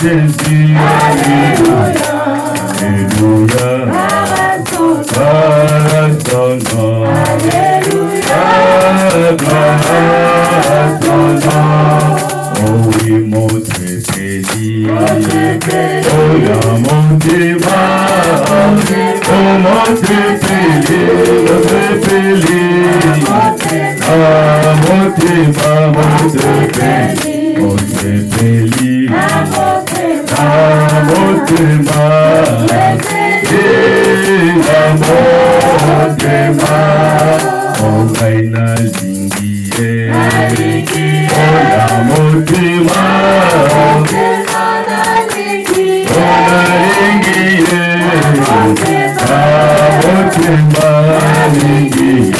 Jésus. Alléluia. Alléluia. Gloire à son nom. Alléluia. Gloire à son nom. Oh oui, mon Trépéli. Oh ya mon débat. Oh mon Trépéli. Mon Trépéli. Ah mon débat, mon Trépéli. Mon Trépéli. Ah mon débat. Oh Kaina Lingiye, oh la Motima, oh la Lingiye, ah Motima Lingiye,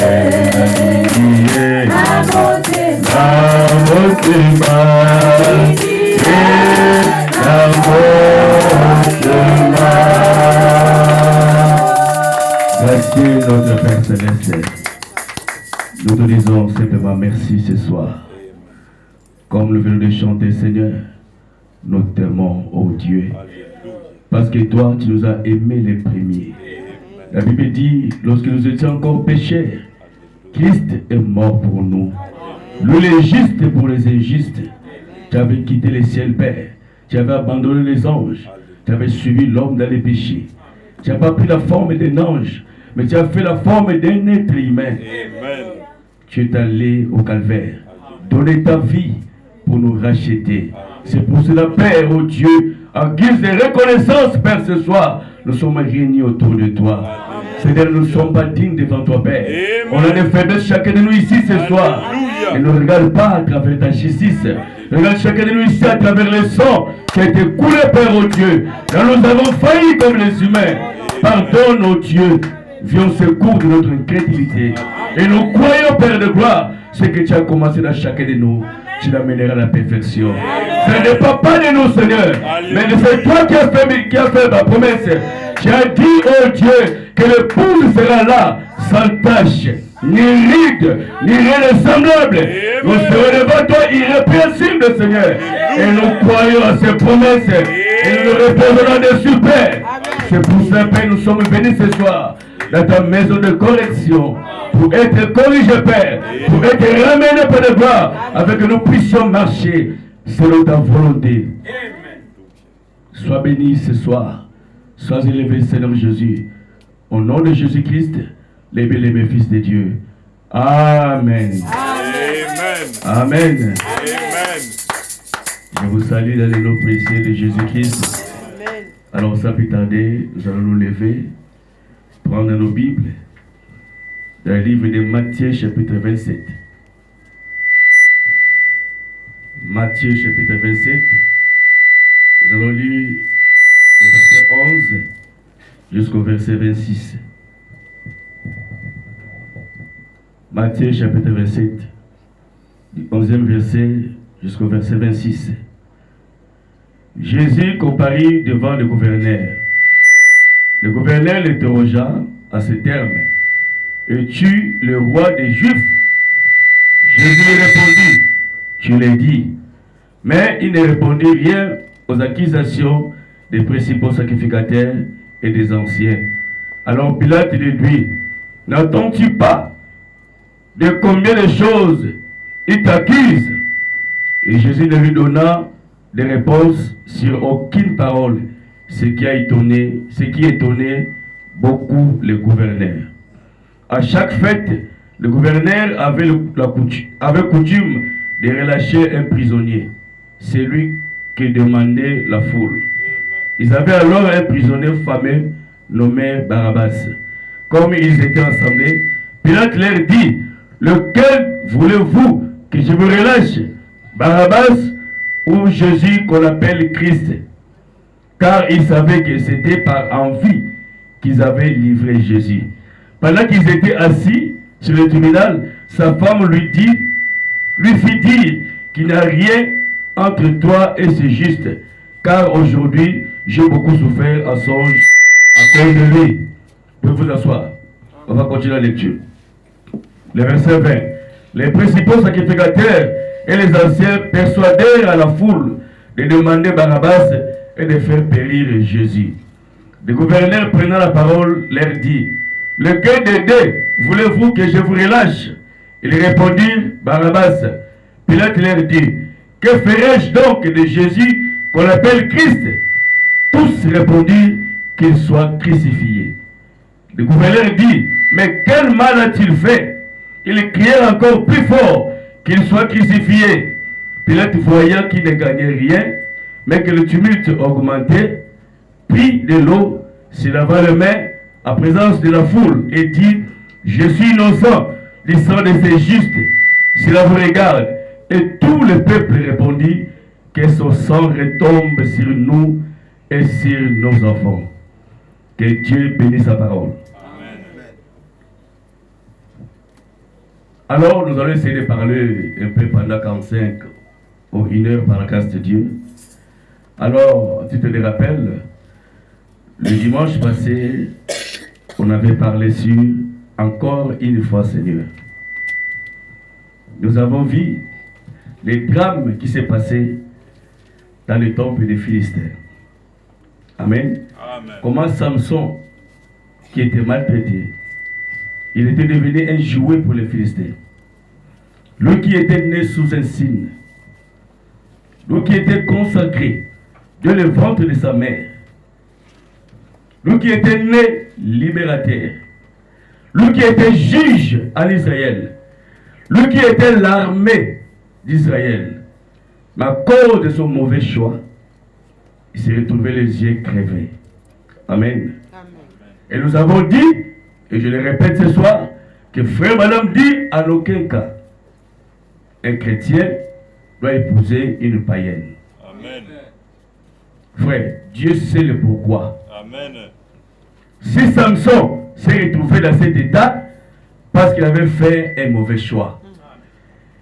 ah Motima, Gracieux notre Père Céleste, nous te disons simplement merci ce soir. Comme nous venons de chanter, Seigneur, nous t'aimons, ô Dieu, parce que toi, tu nous as aimés les premiers. La Bible dit, lorsque nous étions encore pécheurs, Christ est mort pour nous. Nous les justes pour les injustes. Tu avais quitté le ciel, Père. Tu avais abandonné les anges. Tu avais suivi l'homme dans les péchés. Tu n'as pas pris la forme d'un ange, mais tu as fait la forme d'un être humain. Amen. Tu es allé au calvaire, donner ta vie pour nous racheter. C'est pour cela, Père, oh Dieu, en guise de reconnaissance, Père, ce soir, nous sommes réunis autour de toi. C'est-à-dire, nous ne sommes pas dignes devant toi, Père. Amen. On a des faiblesses, chacun de nous ici ce soir. Et ne regarde pas à travers ta justice. Regarde chacun de nous ici à travers le sang qui a été coulé, Père, oh Dieu. Là, nous avons failli comme les humains. Pardonne, oh Dieu. Viens au secours de notre incrédulité. Et nous croyons, Père de gloire, ce que tu as commencé dans chacun de nous, tu l'amèneras à la perfection. Ce n'est pas de nous, Seigneur, mais c'est toi qui as fait ma promesse. Tu as dit, oh Dieu, que l'épouse sera là, sans tache, ni ride, ni rien de semblable. Nous serons devant toi irrépréhensibles, Seigneur. Et nous croyons à ces promesses. Et nous nous reposerons dessus, Père. C'est pour ça, Père, nous sommes venus ce soir dans ta maison de correction pour être corrigés, Père, pour être ramenés, Père de gloire, afin que nous puissions marcher selon ta volonté. Sois béni ce soir. Sois élevé, Seigneur Jésus. Au nom de Jésus-Christ, les bien-aimés fils de Dieu. Amen. Amen. Amen. Amen. Je vous salue dans le nom précieux de Jésus-Christ. Alors, sans plus tarder, nous allons nous lever, prendre nos Bibles, dans le livre de Matthieu, chapitre 27. Matthieu, chapitre 27. Nous allons lire le verset 11 jusqu'au verset 26. Matthieu, chapitre 27, du 11e verset jusqu'au verset 26. Jésus comparut devant le gouverneur. Le gouverneur l'interrogea à ce terme. Es-tu le roi des Juifs? Jésus lui répondit, tu l'as dit. Mais il ne répondit rien aux accusations des principaux sacrificateurs et des anciens. Alors Pilate lui dit, n'entends-tu pas de combien de choses il t'accuse? Et Jésus ne lui donna des réponses sur aucune parole, ce qui étonnait beaucoup le gouverneur. À chaque fête, le gouverneur avait coutume de relâcher un prisonnier, celui que demandait la foule. Ils avaient alors un prisonnier fameux nommé Barabbas. Comme ils étaient assemblés, Pilate leur dit, lequel voulez-vous que je vous relâche, Barabbas ou Jésus qu'on appelle Christ? Car ils savaient que c'était par envie qu'ils avaient livré Jésus. Pendant qu'ils étaient assis sur le tribunal, sa femme lui fit dire qu'il n'y a rien entre toi et ce juste, car aujourd'hui j'ai beaucoup souffert à songe à cause de lui. Vous pouvez vous asseoir. On va continuer la lecture. Le verset 20. Les principaux sacrificateurs et les anciens persuadèrent à la foule de demander Barabbas et de faire périr Jésus. Le gouverneur prenant la parole leur dit, lequel des deux voulez-vous que je vous relâche? Ils répondirent, Barabbas. Pilate leur dit, que ferai-je donc de Jésus qu'on appelle Christ? Tous répondirent qu'il soit crucifié. Le gouverneur dit, mais quel mal a-t-il fait? Ils crièrent encore plus fort qu'il soit crucifié. Pilate, voyant qu'il ne gagnait rien, mais que le tumulte augmentait, prit de l'eau, se lava les mains en présence de la foule et dit, je suis innocent du sang de ces justes, cela vous regarde. Et tout le peuple répondit, que son sang retombe sur nous et sur nos enfants. Que Dieu bénisse sa parole. Amen. Alors nous allons essayer de parler un peu pendant 45 ou 1 heure par la grâce de Dieu. Alors, tu te le rappelles, le dimanche passé, on avait parlé sur encore une fois Seigneur. Nous avons vu les drames qui s'est passé dans le temple des Philistins. Amen. Amen. Comment Samson, qui était maltraité, il était devenu un jouet pour les Philistins. Lui qui était né sous un signe, lui qui était consacré dans le ventre de sa mère, lui qui était né libérateur, lui qui était juge en Israël, lui qui était l'armée d'Israël, mais à cause de son mauvais choix, il s'est retrouvé les yeux crevés. Amen. Amen. Et nous avons dit, et je le répète ce soir, que frère Madame dit en aucun cas, un chrétien doit épouser une païenne. Amen. Frère, Dieu sait le pourquoi. Amen. Si Samson s'est retrouvé dans cet état, parce qu'il avait fait un mauvais choix.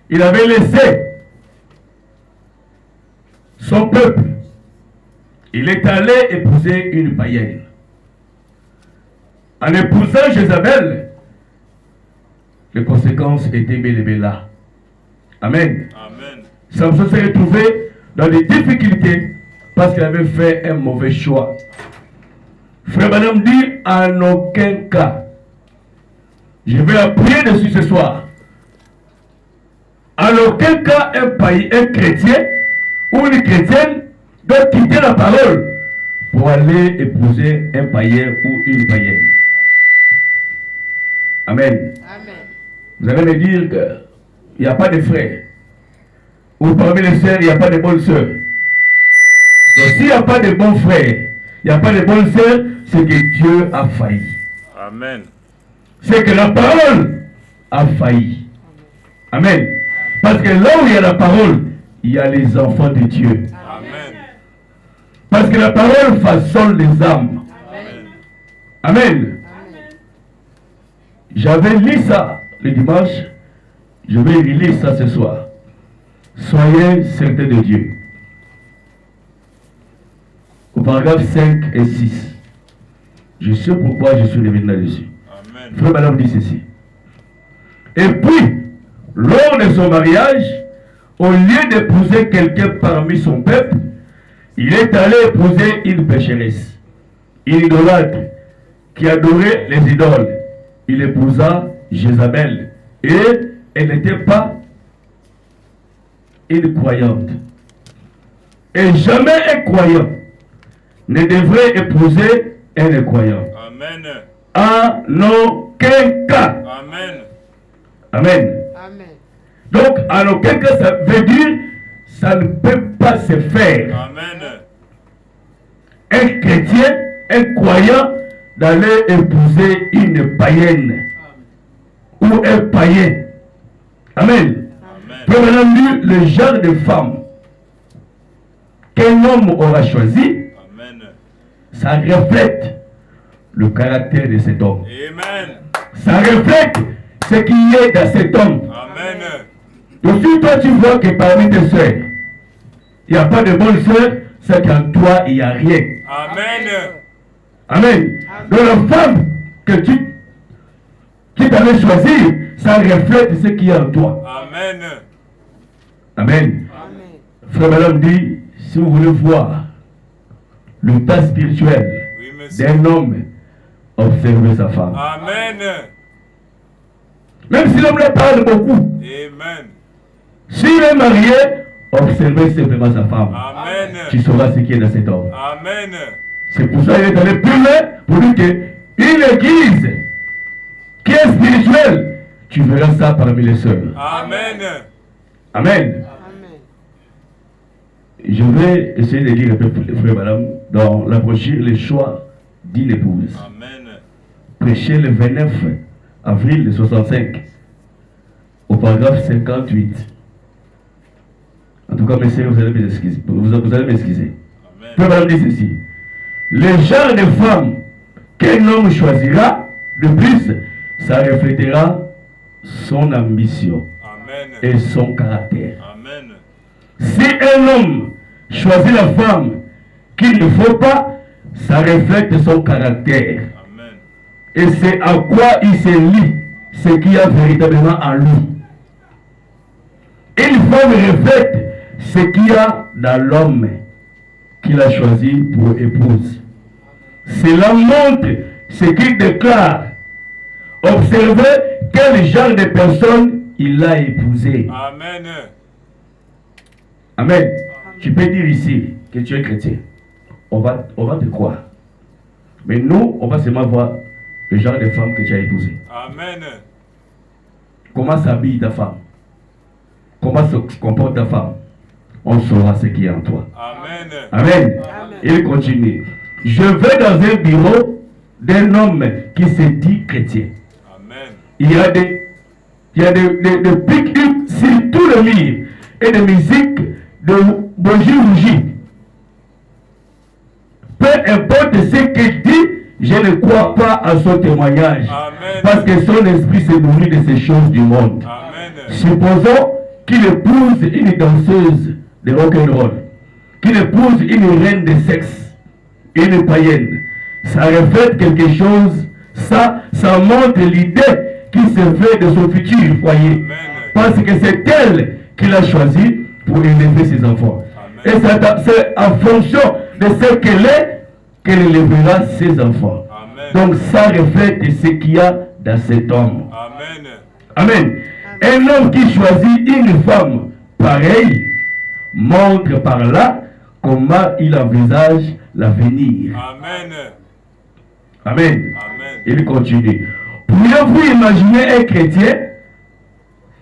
Il avait laissé son peuple. Il est allé épouser une païenne. En épousant Jézabel, les conséquences étaient bel et bien là. Amen. Amen. Samson s'est retrouvé dans des difficultés parce qu'il avait fait un mauvais choix. Frère Madame dit, en aucun cas, je vais appuyer dessus ce soir, en aucun cas un chrétien ou une chrétienne doit quitter la parole pour aller épouser un païen ou une païenne. Amen. Amen. Vous allez me dire qu'il n'y a pas de frères. Ou parmi les sœurs, il n'y a pas de bonnes sœurs. Donc s'il n'y a pas de bons frères, il n'y a pas de bonnes sœurs, c'est que Dieu a failli. Amen. C'est que la parole a failli. Amen. Parce que là où il y a la parole, il y a les enfants de Dieu. Amen. Parce que la parole façonne les âmes. Amen. Amen. J'avais lu ça le dimanche. Je vais relire ça ce soir. Soyez certains de Dieu. Au paragraphe 5 et 6. Je sais pourquoi je suis revenu là-dessus. Frère Madame dit ceci. Et puis, lors de son mariage, au lieu d'épouser quelqu'un parmi son peuple, il est allé épouser une pécheresse, une idolâtre, qui adorait les idoles. Il épousa Jézabel. Et elle n'était pas une croyante. Et jamais un croyant ne devrait épouser un incroyant. Amen. En aucun cas. Amen. Amen. Amen. Donc, en aucun cas, ça veut dire ça ne peut pas se faire. Amen. Un chrétien, un croyant, d'aller épouser une païenne. Ou un païen. Amen. Pour maintenant, le genre de femme qu'un homme aura choisi, amen, ça reflète le caractère de cet homme. Amen. Ça reflète ce qu'il y a dans cet homme. Amen. Donc si toi tu vois que parmi tes soeurs, il n'y a pas de bonnes soeurs, c'est qu'en toi il n'y a rien. Amen. Amen. Donc la femme que tu t'avais choisir, ça reflète ce qu'il y a en toi. Amen. Amen. Amen. Frère Madame dit, si vous voulez voir l'état spirituel d'un homme, observer sa femme. Amen. Même si l'homme le parle beaucoup. Amen. S'il est marié, observez simplement sa femme. Amen. Tu sauras ce qui est dans cet homme. Amen. C'est pour ça qu'il est allé plus loin pour dire qu'une église qui est spirituelle, tu verras ça parmi les sœurs. Amen. Amen. Je vais essayer de lire un peu, frère madame, dans la brochure Les choix d'une épouse. Amen. Prêché le 29 avril 65, au paragraphe 58. En tout cas, messieurs, vous allez m'excuser. Vous allez m'excuser. Frère madame dit ceci. Le genre de femme qu'un homme choisira, de plus, ça reflétera son ambition. Amen. Et son caractère. Amen. Si un homme choisit la femme qu'il ne faut pas, ça reflète son caractère. Amen. Et c'est à quoi il se lie, ce qu'il y a véritablement en lui. Une femme reflète ce qu'il y a dans l'homme qu'il a choisi pour épouse. Cela montre ce qu'il déclare. Observez quel genre de personne il a épousé. Amen. Amen. Tu peux dire ici que tu es chrétien. On va te croire. Mais nous, on va seulement voir le genre de femme que tu as épousée. Amen. Comment s'habille ta femme? Comment se comporte ta femme? On saura ce qui est en toi. Amen. Amen. Il continue. Je vais dans un bureau d'un homme qui se dit chrétien. Amen. Il y a des pique-niques sur tout le mur et des musiques de bougie. Peu importe ce qu'il dit, je ne crois pas à son témoignage. Amen. Parce que son esprit se nourrit de ces choses du monde. Amen. Supposons qu'il épouse une danseuse de rock'n'roll, qu'il épouse une reine de sexe, une païenne. Ça reflète quelque chose, ça montre l'idée qui se fait de son futur foyer. Amen. Parce que c'est elle qu'il a choisi pour élever ses enfants. Amen. Et c'est en fonction de ce qu'elle est qu'elle élèvera ses enfants. Amen. Donc ça reflète ce qu'il y a dans cet homme. Amen. Amen. Un homme qui choisit une femme pareille montre par là comment il envisage l'avenir. Amen. Amen. Amen. Il continue. Pourriez-vous imaginer un chrétien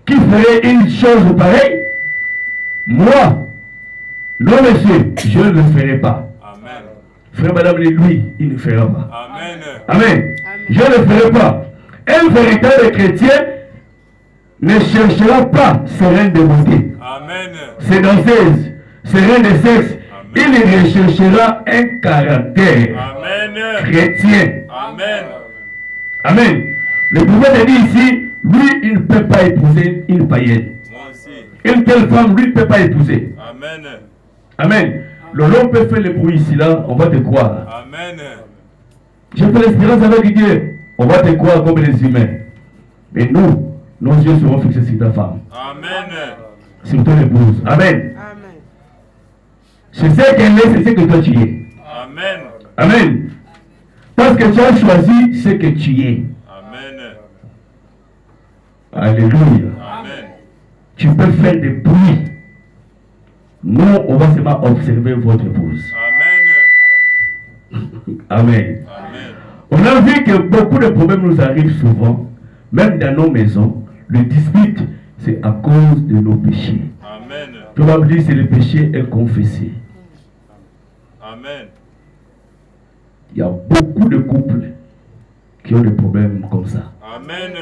qui ferait une chose pareille? Moi, non monsieur, je ne le ferai pas. Amen. Frère madame, lui, il ne fera pas. Amen. Amen. Je ne le ferai pas. Un véritable chrétien ne cherchera pas ses reines de beauté, Amen. ses danseuses, ses reines de sexe. Il recherchera un caractère Amen. chrétien. Amen. Amen. Le prophète dit ici, lui, il ne peut pas épouser une païenne. Moi aussi. Une telle femme, lui, ne peut pas épouser. Amen. Amen. L'homme peut faire le bruit ici, là, on va te croire. Amen. J'ai fait l'espérance avec Dieu. On va te croire comme les humains. Mais nous, nos yeux seront fixés sur ta femme. Amen. Sur ton épouse. Amen. C'est ce qu'elle est, c'est ce que toi tu es. Amen. Amen. Parce que tu as choisi ce que tu es. Amen. Alléluia. Amen. Tu peux faire des bruits. Nous, on va seulement observer votre épouse. Amen. Amen. Amen. On a vu que beaucoup de problèmes nous arrivent souvent, même dans nos maisons. Le dispute, c'est à cause de nos péchés. Amen. Probablement, c'est le péché inconfessé. Amen. Il y a beaucoup de couples qui ont des problèmes comme ça. Amen.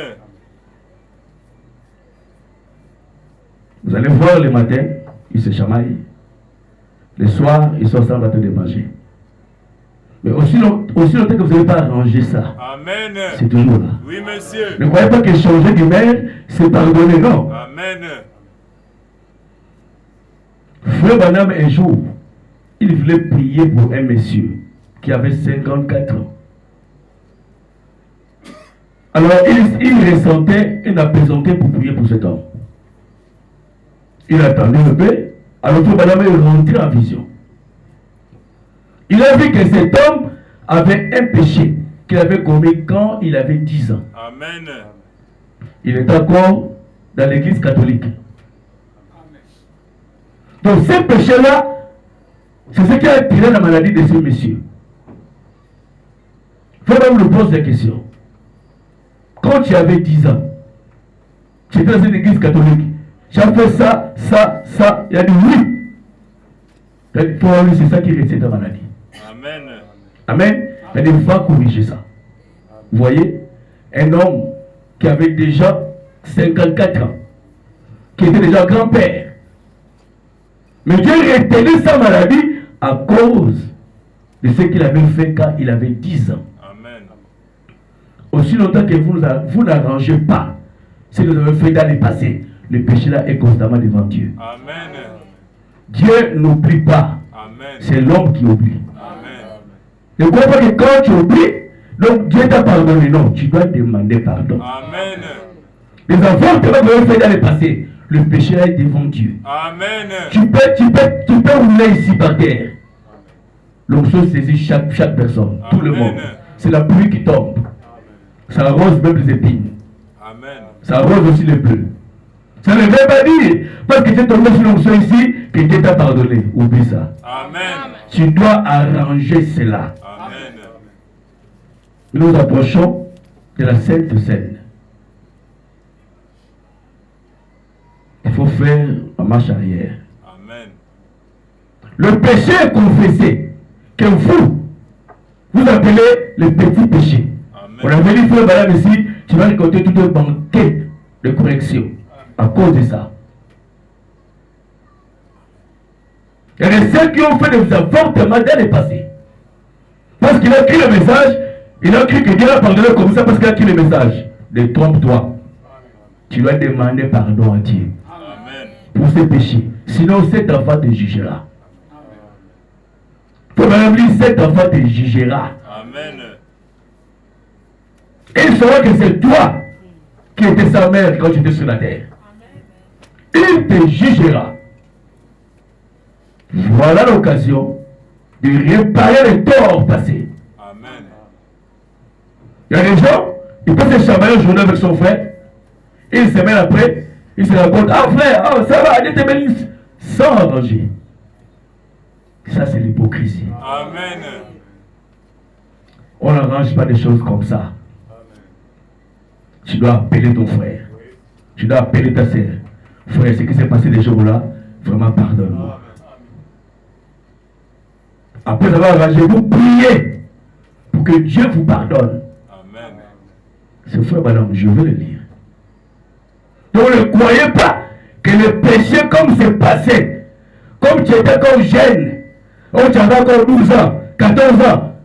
Vous allez voir le matin, ils se chamaillent. Le soir, ils sont ensemble en train de manger. Mais aussi longtemps que vous n'avez pas arrangé ça, Amen. c'est toujours là. Oui, monsieur. Ne croyez pas que changer d'humeur, c'est pardonner, non. Amen. Frère Banham, un jour, il voulait prier pour un monsieur qui avait 54 ans. Alors, il ressentait une apaisanté pour prier pour cet homme. Il attendait un peu. Alors, Frère Banham est rentré en vision. Il a vu que cet homme avait un péché qu'il avait commis quand il avait 10 ans. Amen. Il est encore dans l'église catholique. Donc ce péché-là, c'est ce qui a tiré la maladie de ce monsieur. Il faut même lui poser la question. Quand tu avais 10 ans, tu étais dans une église catholique, tu as fait ça, ça, ça, il a dit oui. Pour lui, c'est ça qui retient ta maladie. Amen. Amen. Il a dit, va corriger ça. Vous voyez, un homme qui avait déjà 54 ans, qui était déjà grand-père, mais Dieu retenait sa maladie à cause de ce qu'il avait fait quand il avait 10 ans. Amen. Aussi longtemps que vous n'arrangez pas ce que vous avez fait dans le passé, le péché là est constamment devant Dieu. Amen. Dieu n'oublie pas. Amen. C'est l'homme qui oublie. Amen. Ne crois pas que quand tu oublies, donc Dieu t'a pardonné. Non, tu dois demander pardon. Amen. Les enfants que vous avez fait dans le passé, le péché là est devant Dieu. Amen. Tu peux rouler ici par terre. L'onction saisit chaque personne, tout le monde. C'est la pluie qui tombe. Ça arrose même les épines. Amen. Ça arrose aussi les bleus. Ça ne veut pas dire, parce que tu es tombé sur l'onction ici, que Dieu t'a pardonné. Oublie ça. Amen. Tu dois arranger cela. Amen. Nous approchons de la Sainte Seine. Il faut faire en marche arrière. Amen. Le péché est confessé que vous appelez le petit péché. Amen. On avait dit, frère madame, ici, tu vas récolter tout un banquet de correction à cause de ça. Il y a des ceux qui ont fait des avortements dans le passé. Parce qu'il a écrit le message, il a écrit que Dieu a pardonné comme ça parce qu'il a écrit le message. Ne trompe-toi. Tu dois demander pardon à Dieu Amen. pour ces péchés. Sinon, cet enfant te jugera. Faut même dire, cet enfant te jugera. Amen. Et il saura que c'est toi qui étais sa mère quand tu étais sur la terre. Il te jugera. Voilà l'occasion de réparer les torts passés. Amen. Il y a des gens, ils peuvent se chamailler aujourd'hui avec son frère. Et une semaine après, ils se racontent, ah frère, oh, ça va, Dieu te bénisse. Sans arranger. Ça, c'est l'hypocrisie. Amen. On n'arrange pas des choses comme ça. Tu dois appeler ton frère. Tu dois appeler ta sœur. Frère, ce qui s'est passé les jours-là, vraiment pardonne-moi. Après avoir arrangé, vous priez pour que Dieu vous pardonne. Amen. Ce frère, madame, je vais le lire. Donc ne croyez pas que le péché comme c'est passé, comme tu étais comme jeune, tu avais encore 12 ans, 14 ans,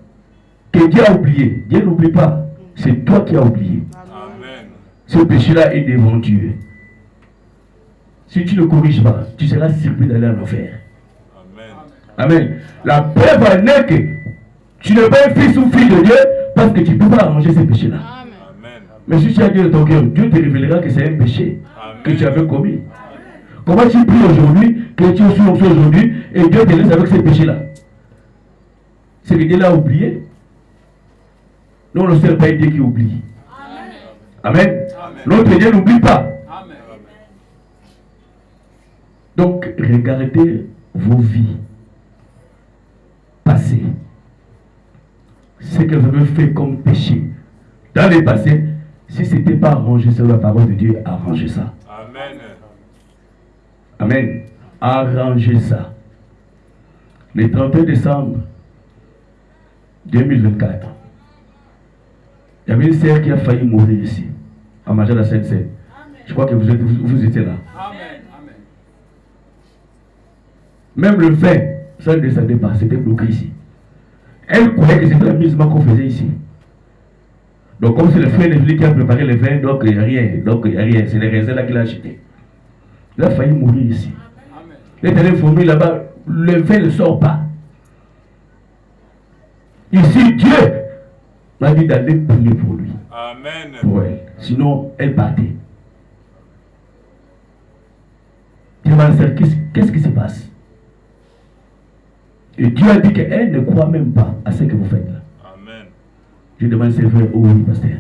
que Dieu a oublié. Dieu n'oublie pas. C'est toi qui as oublié. Amen. Ce péché-là est devant Dieu. Si tu ne corriges pas, tu seras surpris d'aller en enfer. Amen. Amen. La preuve en est que tu n'es pas un fils ou fille de Dieu parce que tu ne peux pas arranger ces péchés-là. Amen. Mais si tu as Dieu dans ton cœur, Dieu te révélera que c'est un péché que tu avais commis. Comment tu pries aujourd'hui, que tu es sur l'onction aujourd'hui, et Dieu te laisse avec ces péchés-là? C'est que Dieu l'a oublié. Non, le Seigneur n'est pas Dieu qui oublie. Amen. Amen. Notre Dieu n'oublie pas. Amen. Donc, regardez vos vies passées. Ce que vous avez fait comme péché dans le passé, si ce n'était pas arrangé sur la parole de Dieu, arrangez ça. Amen. Amen. Arrangez ça. Le 31 décembre 2024, il y avait une sœur qui a failli mourir ici, en mangeant la Sainte-Seine. Je crois que vous étiez là. Amen. Même le vin, ça ne descendait pas, c'était bloqué ici. Elle croyait que c'était l'amusement qu'on faisait ici. Donc comme c'est le frère Lévy qui a préparé le vin, donc il n'y a rien. C'est les raisins là qu'il a acheté. Il a failli mourir ici. Il est allé vomir là-bas, le vin ne sort pas. Ici, Dieu m'a dit d'aller prier pour lui. Amen. Pour elle. Sinon, elle partait. Dis-moi, qu'est-ce qui se passe? Et Dieu a dit qu'elle ne croit même pas à ce que vous faites là. Amen. Je demande ses frères, oh oui, pasteur.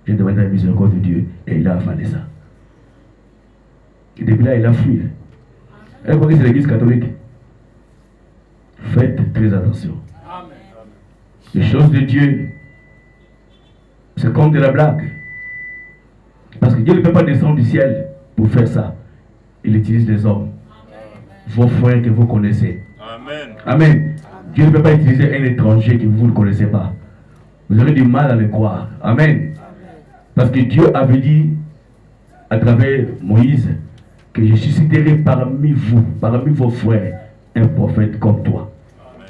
Je demande la miséricorde de Dieu et il a avalé ça. Et depuis là, il a fui. Elle croit que c'est l'église catholique. Faites très attention. Amen. Les choses de Dieu, c'est comme de la blague. Parce que Dieu ne peut pas descendre du ciel pour faire ça. Il utilise des hommes. Vos frères que vous connaissez. Amen. Amen. Dieu ne peut pas utiliser un étranger que vous ne connaissez pas. Vous aurez du mal à le croire. Amen. Parce que Dieu avait dit à travers Moïse que je susciterai parmi vous, parmi vos frères, un prophète comme toi. Amen.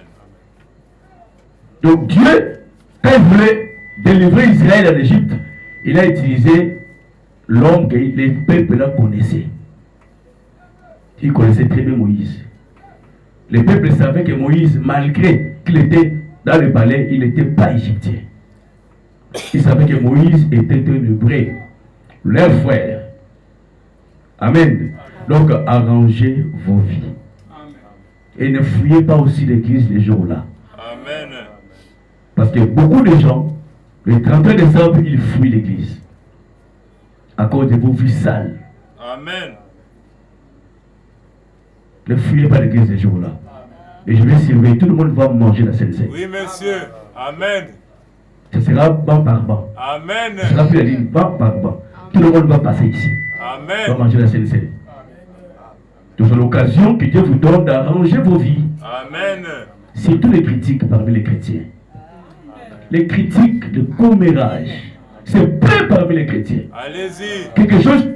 Donc Dieu, quand il voulait délivrer Israël en Égypte, il a utilisé l'homme que les peuples là connaissaient. Ils connaissaient très bien Moïse. Les peuples savaient que Moïse, malgré qu'il était dans le palais, il n'était pas égyptien. Ils savaient que Moïse était un hébreu, leur frère. Amen. Donc, arrangez vos vies. Amen. Et ne fuyez pas aussi l'église les jours-là. Amen. Parce que beaucoup de gens, le 31 décembre, ils fuient l'église. À cause de vos vies sales. Amen. Ne fuyez pas l'église ces jours-là. Et je vais surveiller, tout le monde va manger la Sainte-Seine. Oui, monsieur. Amen. Ce sera banc par banc. Amen. Ce sera plus la ligne, banc par banc. Tout le monde va passer ici. Amen. Va manger la Sainte-Seine. Donc c'est l'occasion que Dieu vous donne d'arranger vos vies. Amen. Surtout les critiques parmi les chrétiens. Les critiques de commérage. C'est plein parmi les chrétiens. Allez-y. Quelque chose,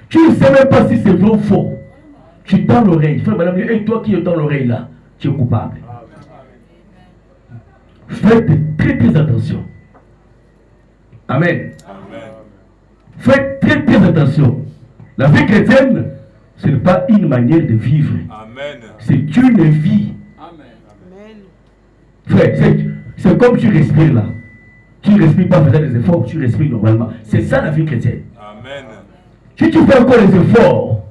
tu ne sais même pas si c'est vrai ou faux. Tu tends l'oreille. Frère, madame, et toi qui tends l'oreille là, tu es coupable. Faites très très attention. Amen. Amen. Faites très très attention. La vie chrétienne, ce n'est pas une manière de vivre. Amen. C'est une vie. Amen. Frère, c'est comme tu respires là. Tu ne respires pas faisant des efforts, tu respires normalement. C'est ça la vie chrétienne. Amen. Si tu fais encore des efforts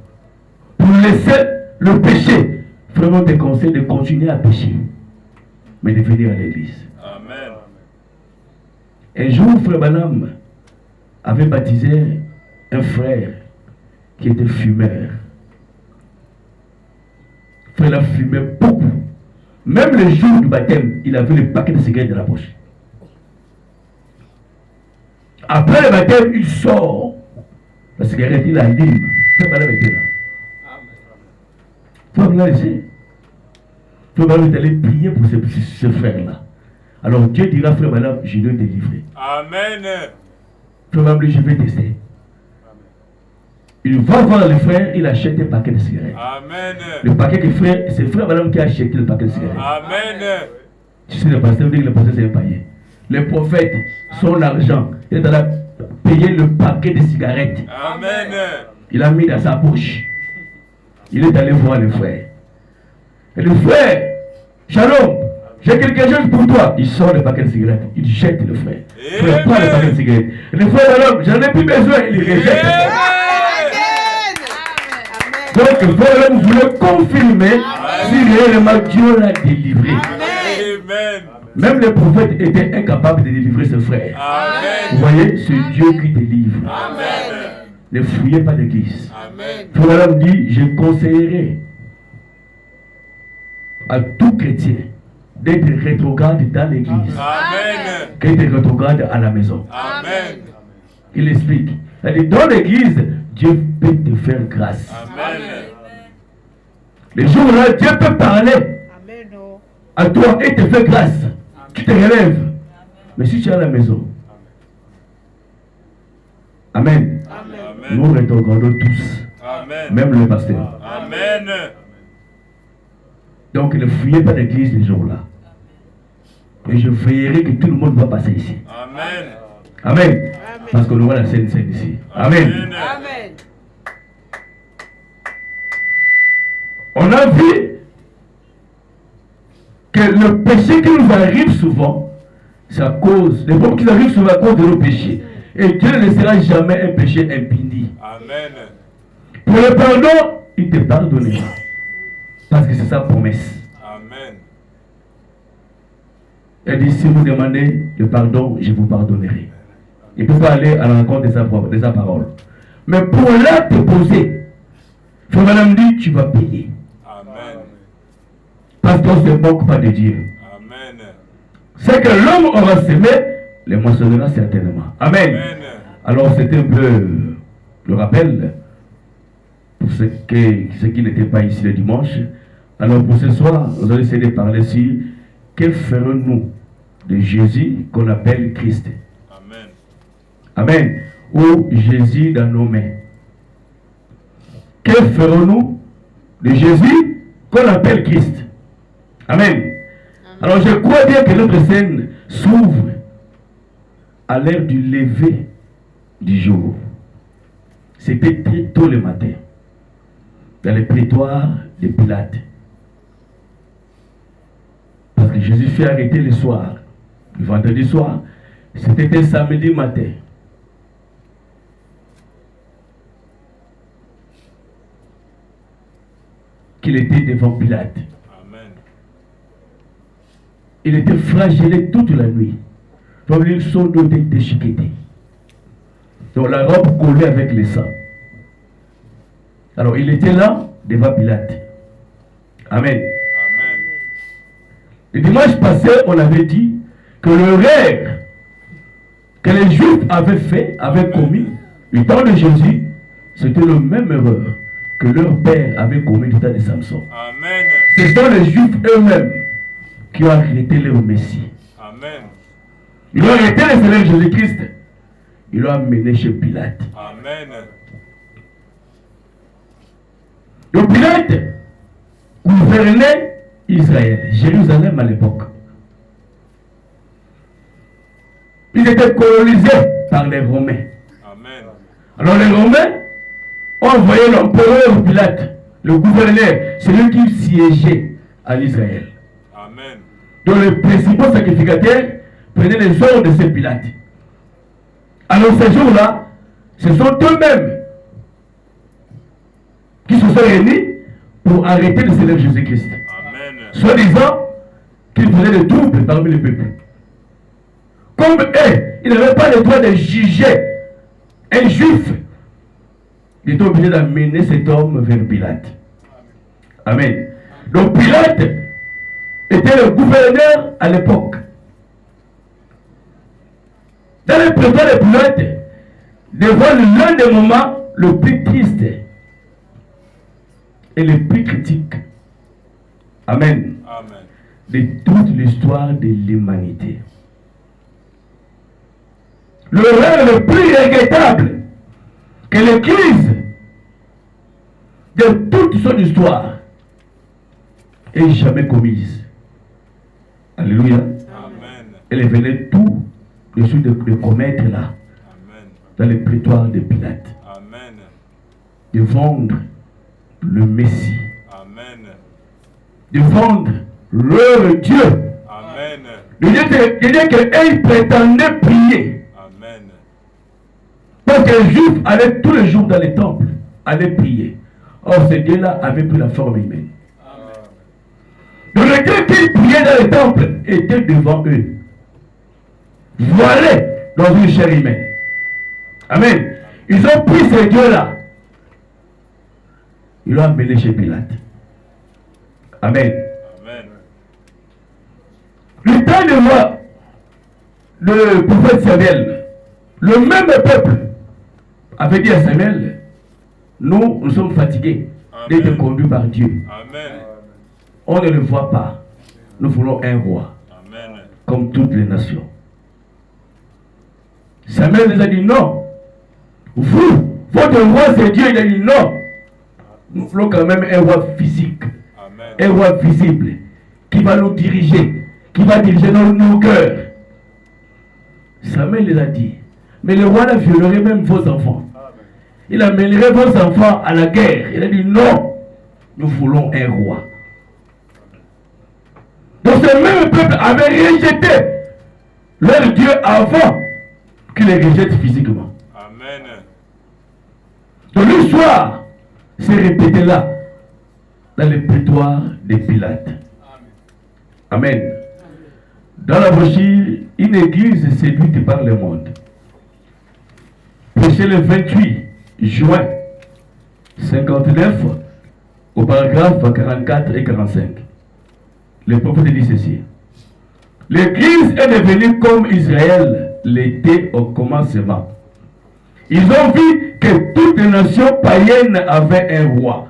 pour laisser le péché, vraiment je te conseille de continuer à pécher, mais de venir à l'église. Amen. Un jour, frère Branham avait baptisé un frère qui était fumeur. Frère là fumait beaucoup. Même le jour du baptême, il avait le paquet de cigarettes dans la poche. Après le baptême, il sort. La cigarette, il allume. Frère Branham était là. Frère Branham laissé. Frère Branham est allé prier pour ce frère-là. Alors Dieu dira, frère Branham, je vais te délivrer. Amen. Frère Branham, je vais tester. Il va voir le frère, il achète un paquet de cigarettes. Amen. Le paquet que frère, c'est frère Branham qui a acheté le paquet de cigarettes. Amen. Tu sais, le pasteur dit que le pasteur c'est un païen. Le prophète, son argent, il est allé payer le paquet de cigarettes. Amen. Il a mis dans sa poche. Il est allé voir le frère. Et le frère, Shalom, j'ai quelque chose pour toi. Il sort le paquet de cigarettes. Il jette le frère. Le frère prend le paquet de cigarettes. Et le frère, Shalom, j'en ai plus besoin. Il rejette. Donc, le frère voulait confirmer si réellement Dieu l'a délivré. Amen. Même les prophètes étaient incapables de délivrer ce frère. Vous Amen. voyez, c'est Dieu qui délivre. Amen. Ne fouillez pas l'église. Amen. Frère dit, je conseillerais à tout chrétien d'être rétrograde dans l'église Amen. qu'être rétrograde à la maison. Amen. Il explique. Elle dit, dans l'église, Dieu peut te faire grâce. Amen. Les jours-là, Dieu peut parler à toi et te faire grâce. Tu te relèves. Mais si tu es à la maison, Amen. Amen. Nous rétrogradons tous, Amen. même le pasteur. Amen. Donc ne fuyez pas l'église les jours-là. Et je veillerai que tout le monde va passer ici. Amen. Amen. Parce qu'on aura la Sainte-Seine ici. Amen. Amen. On a vu que le péché qui nous arrive souvent, c'est à cause, les problèmes qui nous arrivent souvent à cause de nos péchés. Et Dieu ne laissera jamais un péché impuni. Amen. Pour le pardon, il te pardonnera. Parce que c'est sa promesse. Amen. Elle dit, si vous demandez le pardon, je vous pardonnerai. Il ne peut pas aller à la rencontre de sa parole. Mais pour la déposer, frère madame dit, tu vas payer. Amen. Parce qu'on ne se moque pas de Dieu. Amen. C'est que l'homme aura semé, les moissonnera certainement. Amen. Amen. Alors c'était un peu le rappel pour ceux qui n'étaient pas ici le dimanche. Alors pour ce soir, nous allons essayer de parler sur que ferons-nous de Jésus qu'on appelle Christ. Amen. Amen. Ou Jésus dans nos mains. Que ferons-nous de Jésus qu'on appelle Christ? Amen. Alors je crois bien que notre scène s'ouvre à l'heure du lever du jour. C'était très tôt le matin, dans les prétoires de Pilate. Parce que Jésus fait arrêter le soir, le vendredi soir. C'était un samedi matin. Qu'il était devant Pilate. Amen. Il était flagellé toute la nuit. Comme ils sont dotés déchiquetés. Donc la robe collée avec le sang. Alors il était là devant Pilate. Amen. Amen. Le dimanche passé, on avait dit que le rêve que les Juifs avaient commis du temps de Jésus, c'était le même erreur que leur père avait commis du temps de Samson. Amen. Ce sont les Juifs eux-mêmes qui ont arrêté leur Messie. Amen. Ils ont arrêté le Seigneur Jésus-Christ. Ils l'ont amené chez Pilate. Amen. Donc Pilate gouvernait Israël, Jérusalem à l'époque. Ils étaient colonisés par les Romains. Amen. Alors les Romains ont envoyé l'empereur Pilate, le gouverneur, celui qui siégeait à Israël. Amen. Donc les principaux sacrificateurs prenaient les ordres de ces Pilates. Alors ces jours-là, ce sont eux-mêmes qui se sont réunis pour arrêter le Seigneur Jésus-Christ. Amen. Soit disant qu'ils faisaient des troubles parmi le peuple. Comme eux, ils n'avaient pas le droit de juger un juif. Ils étaient obligés d'amener cet homme vers Pilate. Amen. Donc Pilate était le gouverneur à l'époque. Dans le prétoire de Pilate, devant l'un des moments le plus triste et le plus critique. Amen. Amen. De toute l'histoire de l'humanité. Le rêve le plus regrettable que l'Église de toute son histoire ait jamais commise. Alléluia. Amen. Elle venait tout de suite de commettre là, Amen. dans les prétoires de Pilate, Amen. de vendre le Messie, Amen. de vendre leur Dieu. Amen. De dire qu'ils prétendaient prier. Amen. Parce que les Juifs allaient tous les jours dans les temples, allaient prier. Or, ce Dieu-là avait pris la forme humaine. Donc le Dieu qu'ils priaient dans les temples était devant eux. Voilé dans une chair humaine. Amen. Ils ont pris ce Dieu-là. Ils l'ont amené chez Pilate. Amen. Amen. Le temps de moi, le prophète Samuel, le même peuple avait dit à Samuel, nous sommes fatigués d'être conduits par Dieu. Amen. On ne le voit pas. Nous voulons un roi, Amen. comme toutes les nations. Samuel les a dit non. Vous, votre roi c'est Dieu. Il a dit non. Nous voulons quand même un roi physique, Amen. un roi visible, qui va nous diriger, qui va diriger nos cœurs. Samuel les a dit, mais le roi là violerait même vos enfants. Il amènerait vos enfants à la guerre. Il a dit non, nous voulons un roi. Donc ce même peuple avait rejeté leur Dieu avant qu'il les rejette physiquement. Amen. Donc l'histoire s'est répétée là, dans les prétoires de Pilate. Amen. Dans la brochure, une église séduite par le monde. Prêché le 28 juin 59 au paragraphe 44 et 45. Le prophète dit ceci. L'église est devenue comme Israël l'était au commencement. Ils ont vu que toutes les nations païennes avaient un roi.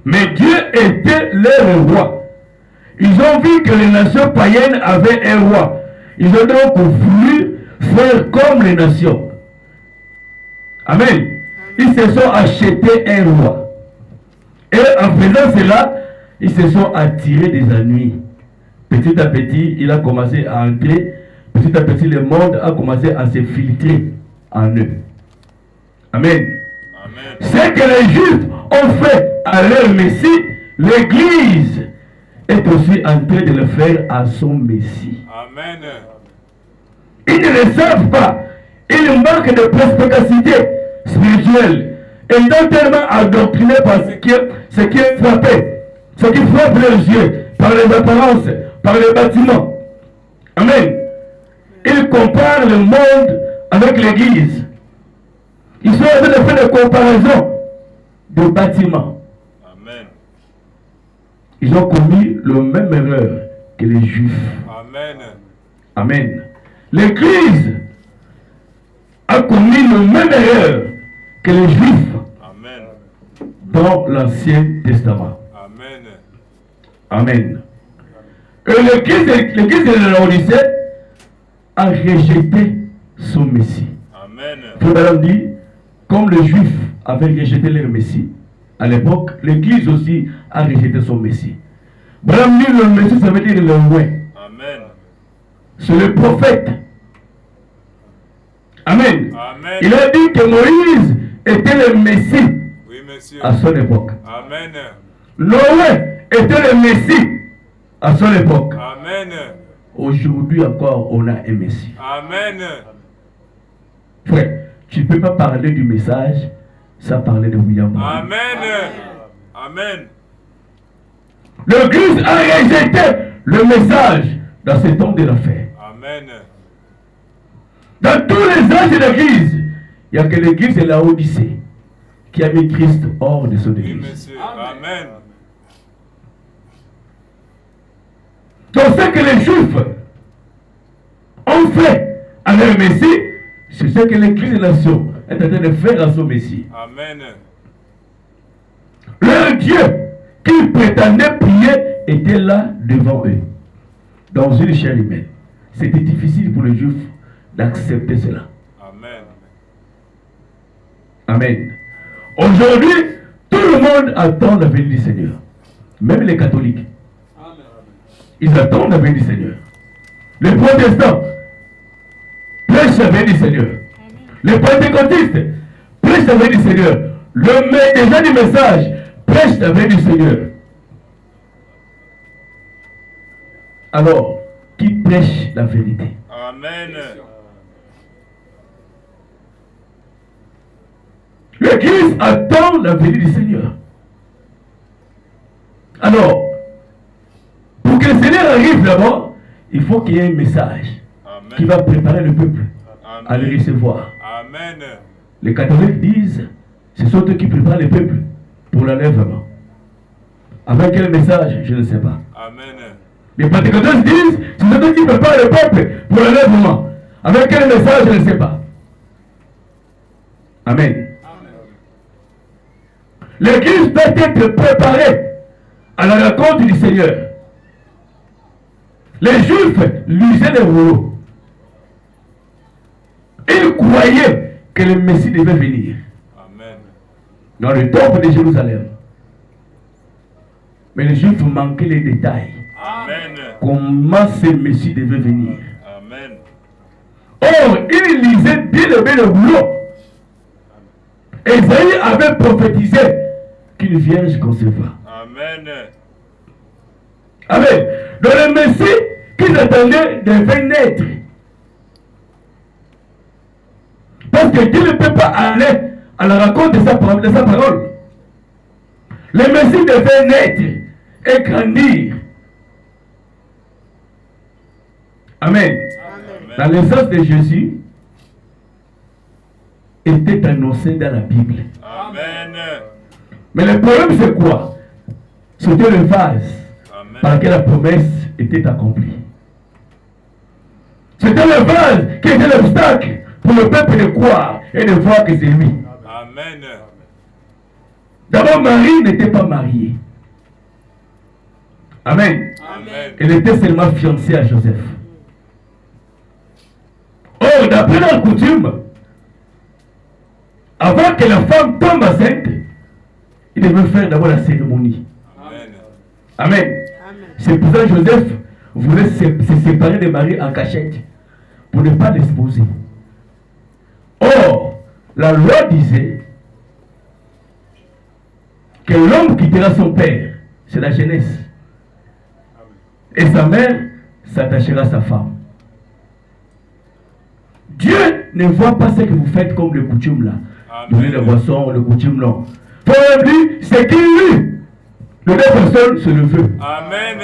Mais Dieu était leur roi. Ils ont vu que les nations païennes avaient un roi. Ils ont donc voulu faire comme les nations. Amen. Ils se sont achetés un roi. Et en faisant cela, ils se sont attirés des ennuis. Petit à petit, il a commencé à entrer. Petit à petit, le monde a commencé à se filtrer en eux. Amen. Amen. Ce que les Juifs ont fait à leur Messie, l'Église est aussi en train de le faire à son Messie. Amen. Ils ne le savent pas. Ils manquent de perspicacité spirituelle. Ils sont tellement endoctrinés par ce qui est frappé, ce qui frappe leurs yeux, par les apparences, par les bâtiments. Amen. Ils comparent le monde avec l'Église. Ils sont en train de faire des comparaisons de bâtiments. Amen. Ils ont commis la même erreur que les Juifs. Amen. Amen. L'Église a commis la même erreur que les Juifs. Amen. Dans l'Ancien Testament. Amen. Amen. Et l'Église de l'Odyssée a rejeté son Messie. Amen. Frère dit, comme les Juifs avaient rejeté leur Messie, à l'époque, l'Église aussi a rejeté son Messie. Branham dit le Messie, ça veut dire le roi. Amen. C'est le prophète. Amen. Amen. Il a dit que Moïse était le Messie Oui, monsieur. à son époque. Amen. Noé était le Messie à son époque. Amen. Aujourd'hui encore, on a un Messie. Amen. Frère, tu ne peux pas parler du message sans parler de William Branham. Amen. Amen. L'Église a rejeté le message dans ce temps de l'enfer. Amen. Dans tous les âges de l'Église, il n'y a que l'Église de la Odyssée qui a mis Christ hors de son Oui, Église. monsieur. Amen. Donc ce que les Juifs ont fait à leur Messie, c'est ce que l'Église des nations est en train de faire à son Messie. Amen. Leur Dieu qu'ils prétendaient prier était là devant eux, dans une chair humaine. C'était difficile pour les Juifs d'accepter cela. Amen. Amen. Aujourd'hui, tout le monde attend la venue du Seigneur. Même les catholiques. Ils attendent la venue du Seigneur. Les protestants prêchent la venue du Seigneur. Les pentecôtistes prêchent la venue du Seigneur. Les gens du message prêchent la venue du Seigneur. Alors, qui prêche la vérité? Amen. L'Église attend la venue du Seigneur. Alors, pour que le Seigneur arrive d'abord, il faut qu'il y ait un message qui va préparer le peuple à le recevoir. Amen. Les catholiques disent, ce sont eux qui préparent le peuple pour l'enlèvement. Avec quel message, je ne sais pas. Amen. Les pentecôtistes disent, ce sont eux qui préparent le peuple pour l'enlèvement. Avec quel message, je ne sais pas. Amen. L'Église doit être préparée à la rencontre du Seigneur. Les Juifs lisaient les rouleaux. Ils croyaient que le Messie devait venir. Amen. Dans le temple de Jérusalem. Mais les Juifs manquaient les détails. Amen. Comment ce Messie devait venir. Amen. Or, ils lisaient bien le rouleau. Ésaïe avait prophétisé qu'une vierge concevra. Amen. Amen. Donc le Messie qu'ils attendaient devait naître. Parce que Dieu ne peut pas aller à la rencontre de sa parole. Le Messie devait naître et grandir. Amen. La naissance de Jésus était annoncée dans la Bible. Amen. Mais le problème, c'est quoi? C'était le vase par lequel la promesse était accomplie. C'était le vase qui était l'obstacle pour le peuple de croire et de voir que c'est lui. Amen. D'abord, Marie n'était pas mariée. Amen. Amen. Elle était seulement fiancée à Joseph. Or, d'après la coutume, avant que la femme tombe enceinte, il devait faire d'abord la cérémonie. Amen. Amen. C'est pour ça que Joseph voulait se séparer de Marie en cachette pour ne pas l'exposer. Or, la loi disait que l'homme quittera son père, c'est la jeunesse, et sa mère s'attachera à sa femme. Dieu ne voit pas ce que vous faites comme le coutume là. Donner la boisson, le coutume non. Pour lui, c'est qui lui. Le deux personnes, c'est le vœu. Amen.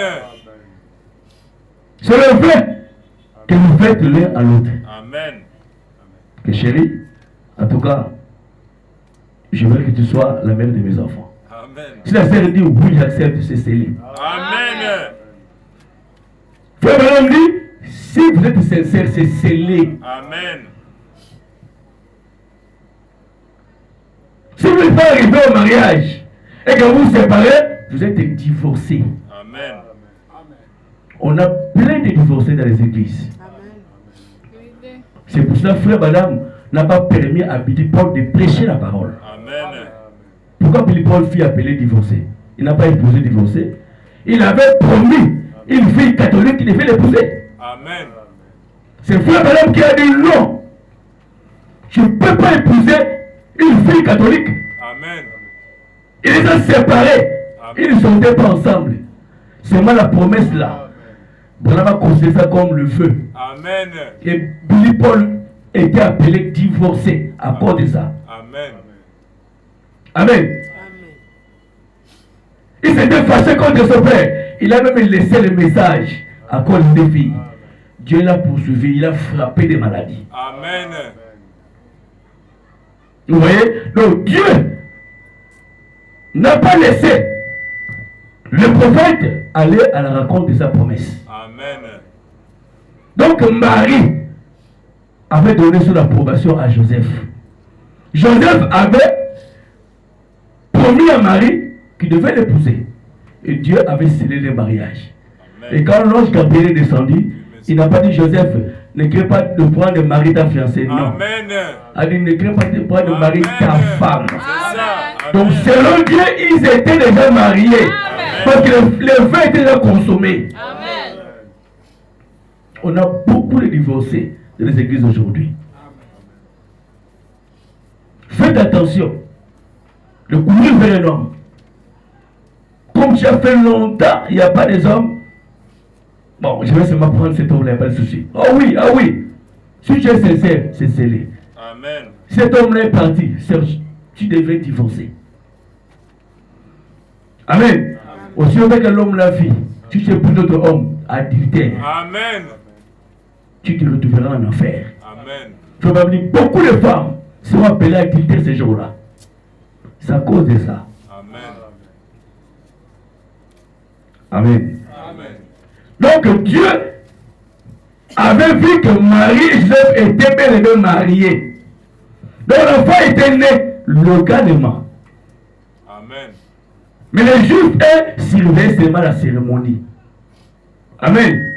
C'est le vœu que vous faites l'un à l'autre. Amen. Que chérie, en tout cas, je veux que tu sois la mère de mes enfants. Amen. Si la sœur dit oui, j'accepte, c'est scellé. Amen. Frère Madame dit, si vous êtes sincère, c'est scellé. Amen. Si vous n'êtes pas arrivé au mariage et que vous vous séparez, vous êtes divorcé. Amen. On a plein de divorcés dans les églises. C'est pour cela, frère Madame n'a pas permis à Billy Paul de prêcher la parole. Amen. Pourquoi Billy Paul fut appelé divorcé? Il n'a pas épousé divorcé. Il avait promis une fille catholique qu'il devait l'épouser. Amen. C'est frère Madame qui a dit non. Je ne peux pas épouser une fille catholique. Amen. Ils les ont séparés. Ils ne sont pas ensemble. C'est moi la promesse là. Branham a considéré ça comme le vœu. Amen. Et Billy Paul était appelé divorcé à cause de ça. Amen. Amen. Il s'était fâché contre son père. Il a même laissé le message à cause des filles. Dieu l'a poursuivi, il a frappé des maladies. Amen. Vous voyez? Donc Dieu n'a pas laissé le prophète aller à la rencontre de sa promesse. Amen. Donc Marie avait donné son approbation à Joseph. Joseph avait promis à Marie qu'il devait l'épouser. Et Dieu avait scellé le mariage. Amen. Et quand l'ange Gabriel est descendu, il n'a pas dit Joseph, ne crée pas de prendre Marie ta fiancée. Non. Amen. Il dit ne crée pas de prendre Marie ta femme. C'est ça. Donc selon Dieu, ils étaient déjà mariés. Amen. Parce que le vœu était déjà consommé. Amen. On a beaucoup de divorcés dans les églises aujourd'hui. Faites attention. Le courir vers un homme. Comme tu as fait longtemps, il n'y a pas des hommes. Bon, je vais seulement prendre cet homme-là, il n'y a pas de souci. Oh oui, ah oui. Si tu es sincère, c'est scellé. Amen. Cet homme-là est parti. Serge, tu devrais divorcer. Amen. Aussi avec l'homme la vie, si tu es pour d'autres hommes, adultère, Amen. tu te retrouveras en enfer. Amen. Probablement beaucoup de femmes seront appelées à adultère ces jours-là. C'est à cause de ça. Amen. Amen. Amen. Donc Dieu avait vu que Marie et Joseph étaient bel et bien mariés. Donc l'enfant était né localement. Amen. Mais les Juifs, eux, surveillaient seulement la cérémonie. Amen.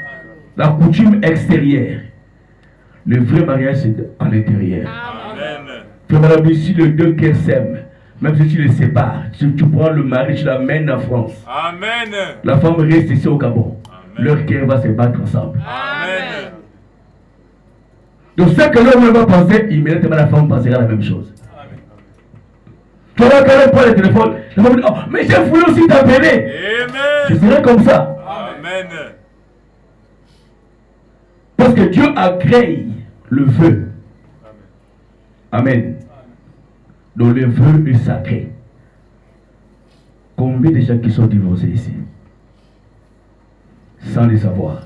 La coutume extérieure. Le vrai mariage, c'est à l'intérieur. Amen. Puis madame, si les deux cœurs s'aiment, même si tu les sépares, tu prends le mari, tu l'amènes en France. Amen. La femme reste ici au Gabon. Amen. Leur cœur va se battre ensemble. Amen. Donc ce que l'homme va penser, immédiatement la femme pensera la même chose. Tu vois, quand elle prend le téléphone, la femme dit, oh, mais j'ai voulu aussi t'appeler. Je Amen. serai comme ça. Amen. Parce que Dieu agrée le vœu. Amen. Donc le vœu est sacré. Combien de gens qui sont divorcés ici? Sans le savoir.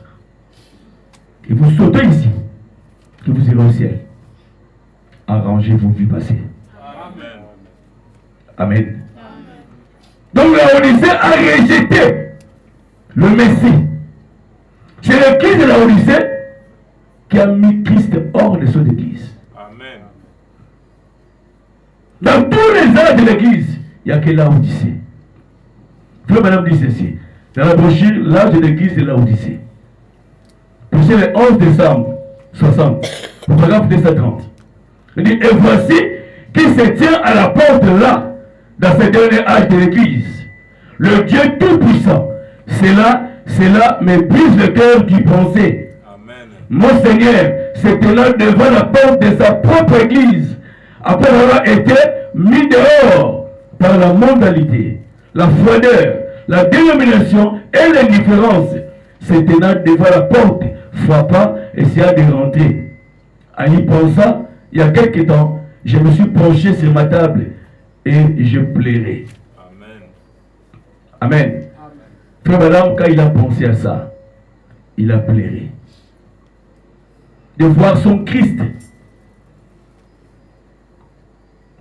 que vous sautez ici, que vous irez au ciel. Arrangez vos vies passées. Amen. Donc la Odyssée a rejeté le Messie. C'est l'église de la Odyssée qui a mis Christ hors de son église. Amen. Dans tous les âges de l'église, il n'y a que la Odyssée. Frère Madame dit ceci. Dans la brochure, l'âge de l'église de la Odyssée. C'est le 11 décembre 60, paragraphe 230. Il dit, et voici qui se tient à la porte là, dans ce dernier âge de l'église. Le Dieu Tout-Puissant, c'est là, mais brise le cœur du bronzé. Amen. Mon Seigneur se tenant devant la porte de sa propre église, après avoir été mis dehors par la mondalité, la froideur, la dénomination et l'indifférence, se tenant devant la porte, frappa et essaya de rentrer. En y pensant, il y a quelque temps, je me suis penché sur ma table et je pleurais. Amen. Amen. Frère Madame, quand il a pensé à ça, il a pleuré. De voir son Christ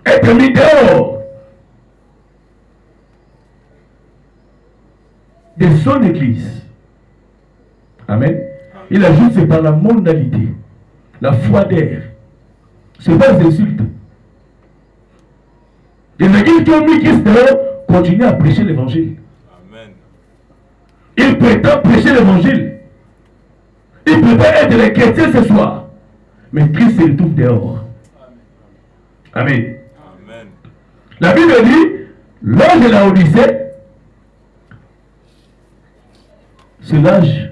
être mis dehors de son église. Amen. Il ajoute, c'est par la mondalité, la froideur. C'est pas des insultes. Les églises qui ont mis Christ dehors continuent à prêcher l'évangile. Amen. Il prétend prêcher l'évangile. Il prétend être les chrétiens ce soir. Mais Christ se retrouve dehors. Amen. Amen. La Bible dit, l'âge de la Odyssée, c'est l'âge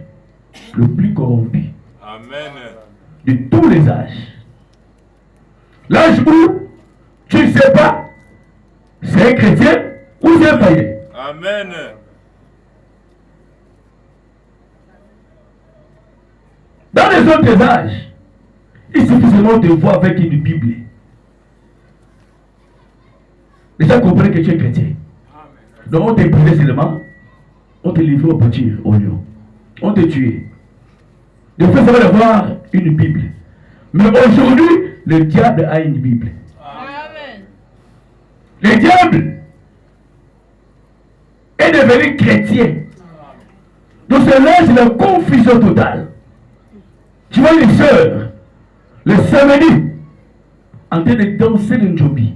le plus corrompu Amen. de tous les âges. L'âge où tu ne sais pas c'est un chrétien ou c'est un païen. Amen. Dans les autres âges, il suffit seulement de voir avec une Bible. Les gens comprennent que tu es chrétien. Donc on te brûlé seulement, on te livré au bâtir, au lion. On te tué. Il faut savoir avoir une Bible. Mais aujourd'hui, le diable a une Bible. Amen. Le diable est devenu chrétien. Donc c'est l'âge de la confusion totale. Tu vois les sœurs, le samedi, en train de danser le njobi.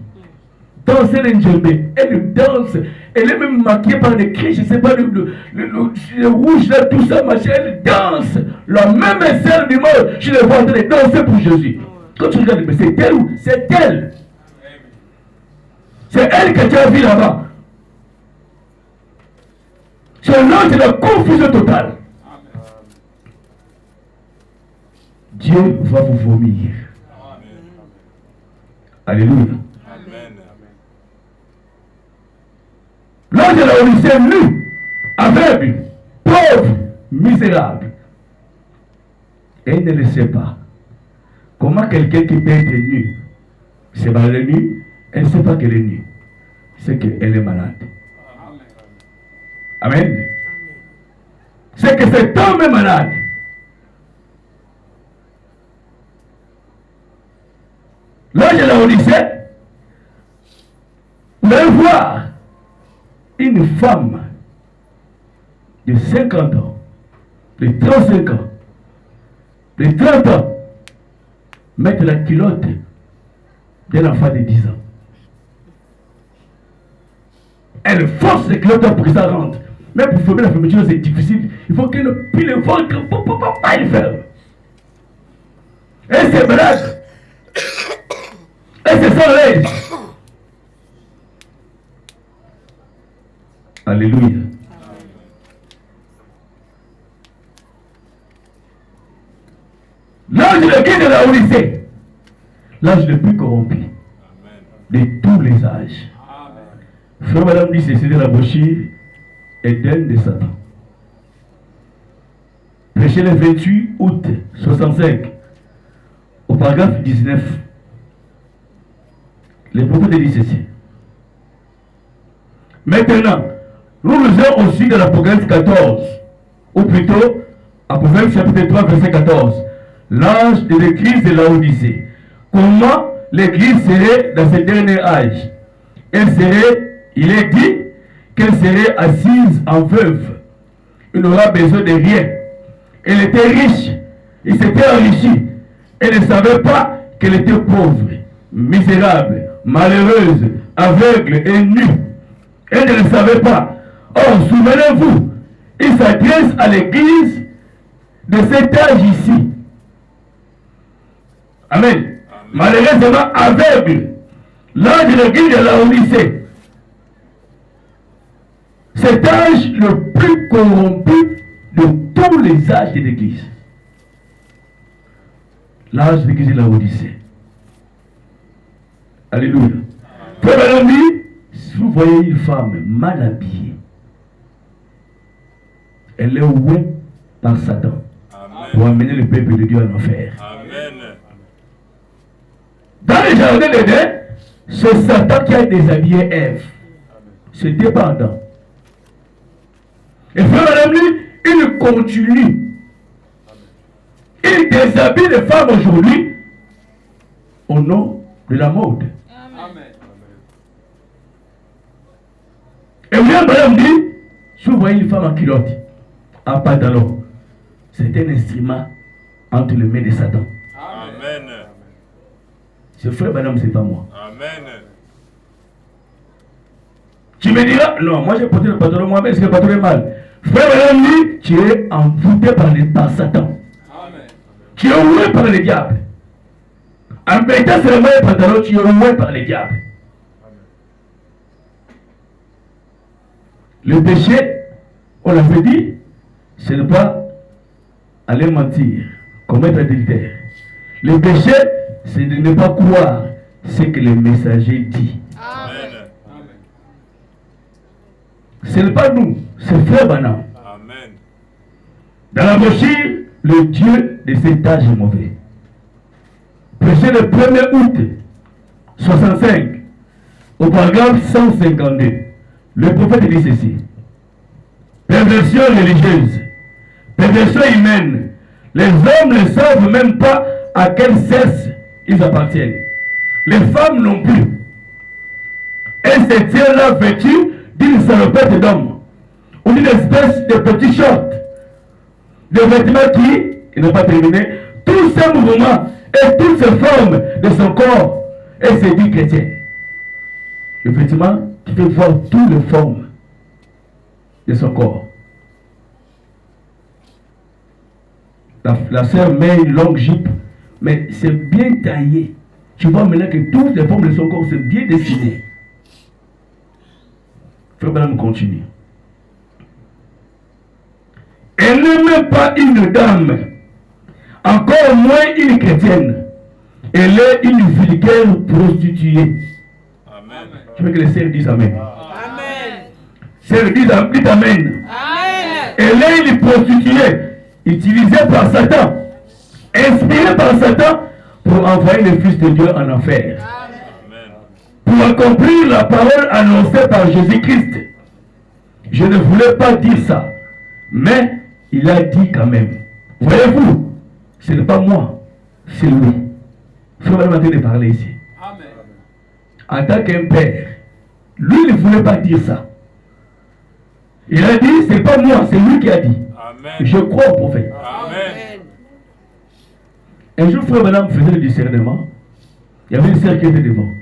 Danser le njobi. Elle danse. Elle est même maquillée par des cris, je ne sais pas, le rouge là, tout ça, machin. Elle danse. La même sœur du monde, je les vois en train de danser pour Jésus. Quand tu regardes, mais c'est elle ou c'est elle. C'est elle que tu as vu là-bas. C'est l'âge de la confusion totale. Dieu va vous vomir. Alléluia. Amen. L'âge de la Odyssée, nu, aveugle, pauvre, misérable. Elle ne le sait pas. Comment quelqu'un qui peut être nu, c'est pas le nu, elle ne sait pas qu'elle est nue. C'est qu'elle est malade. Amen. C'est que cet homme est malade. L'âge de la Odyssée, vous allez voir une femme de 50 ans, de 35 ans, de 30 ans, mettre la culotte d'un enfant de 10 ans. Elle force les culottes pour que ça rentre. Même pour fermer la fermeture, c'est difficile. Il faut qu'elle plie le ventre pour pas le faire. Elle c'est malade. Elle se sent l'aise. Alléluia. L'âge de la Odyssée, l'âge le plus corrompu de tous les âges. Frère Madame dit ceci de la brochure Éden de Satan. Prêché le 28 août 65, au paragraphe 19. Les prophètes disent ceci. Maintenant, nous lisons aussi dans l'Apocalypse 14, ou plutôt Apocalypse chapitre 3, verset 14. L'ange de l'église de Laodicée. Comment l'église serait dans ce dernier âge? Il est dit qu'elle serait assise en veuve. Il n'aura besoin de rien. Elle était riche. Il s'était enrichi. Elle ne savait pas qu'elle était pauvre, misérable, malheureuse, aveugle et nue. Elle ne le savait pas. Or, souvenez-vous, il s'adresse à l'église de cet âge ici. Amen. Malheureusement aveugle. L'âge de l'église de Laodicée. Cet âge le plus corrompu de tous les âges de l'église. L'âge de l'église de Laodicée. Alléluia. Frère ami, si vous voyez une femme mal habillée, elle est ouée par Satan. Amen. Pour amener le peuple de Dieu en enfer. Amen. Dans le jardin d'Éden, c'est Satan qui a déshabillé Ève. C'est dépendant. Et frère madame lui, il continue. Il déshabille les femmes aujourd'hui au nom de la mode. Amen. Et bien madame dit, si vous voyez une femme en culotte, en pantalon, c'est un instrument entre les mains de Satan. Amen. Ce frère madame, c'est pas moi. Amen. Tu me diras, non, moi j'ai porté le pantalon moi-même, est-ce que le pantalon est mal? Frère madame dit, tu es envoûté par Satan. Amen. Tu es oué par le diable. En mettant seulement le pantalon, tu es oué par le diable. Amen. Le péché, on l'avait dit, ce n'est pas aller mentir, commettre adultère. Le péché, c'est de ne pas croire ce que le messager dit. Amen. Ce n'est pas nous, c'est Frère Branham. Amen. Dans la brochure, le Dieu de cet âge est mauvais. Prêché le 1er août 65, au paragraphe 152, le prophète dit ceci. Perversion religieuse, perversion humaine. Les hommes ne savent même pas à quel sexe ils appartiennent. Les femmes non plus. Elles se tiennent là vêtues d'une salopette d'homme, ou d'une espèce de petit short, de vêtements qui, il n'a pas terminé, tous ces mouvements et toutes ces formes de son corps, et c'est dit chrétien. Le vêtement qui fait voir toutes les formes de son corps. La sœur met une longue jupe, mais c'est bien taillé. Tu vois maintenant que toutes les formes de son corps sont bien dessinées. Frère Branham continue. Elle n'est même pas une dame, encore moins une chrétienne. Elle est une vulgaire prostituée. Amen. Je veux que les sœurs disent Amen. Amen. Sœurs disent Amen. Amen. Elle est une prostituée utilisée par Satan, inspirée par Satan pour envoyer le Fils de Dieu en enfer. Amen. Pour accomplir la parole annoncée par Jésus-Christ. Je ne voulais pas dire ça, mais il a dit quand même. Voyez-vous, ce n'est pas moi, c'est lui. Il faut vraiment de parler ici. Amen. En tant qu'un père, lui ne voulait pas dire ça. Il a dit, c'est pas moi, c'est lui qui a dit. Amen. Je crois au prophète. Amen. Un jour, frère madame faisait le discernement. Il y avait une sœur qui était devant.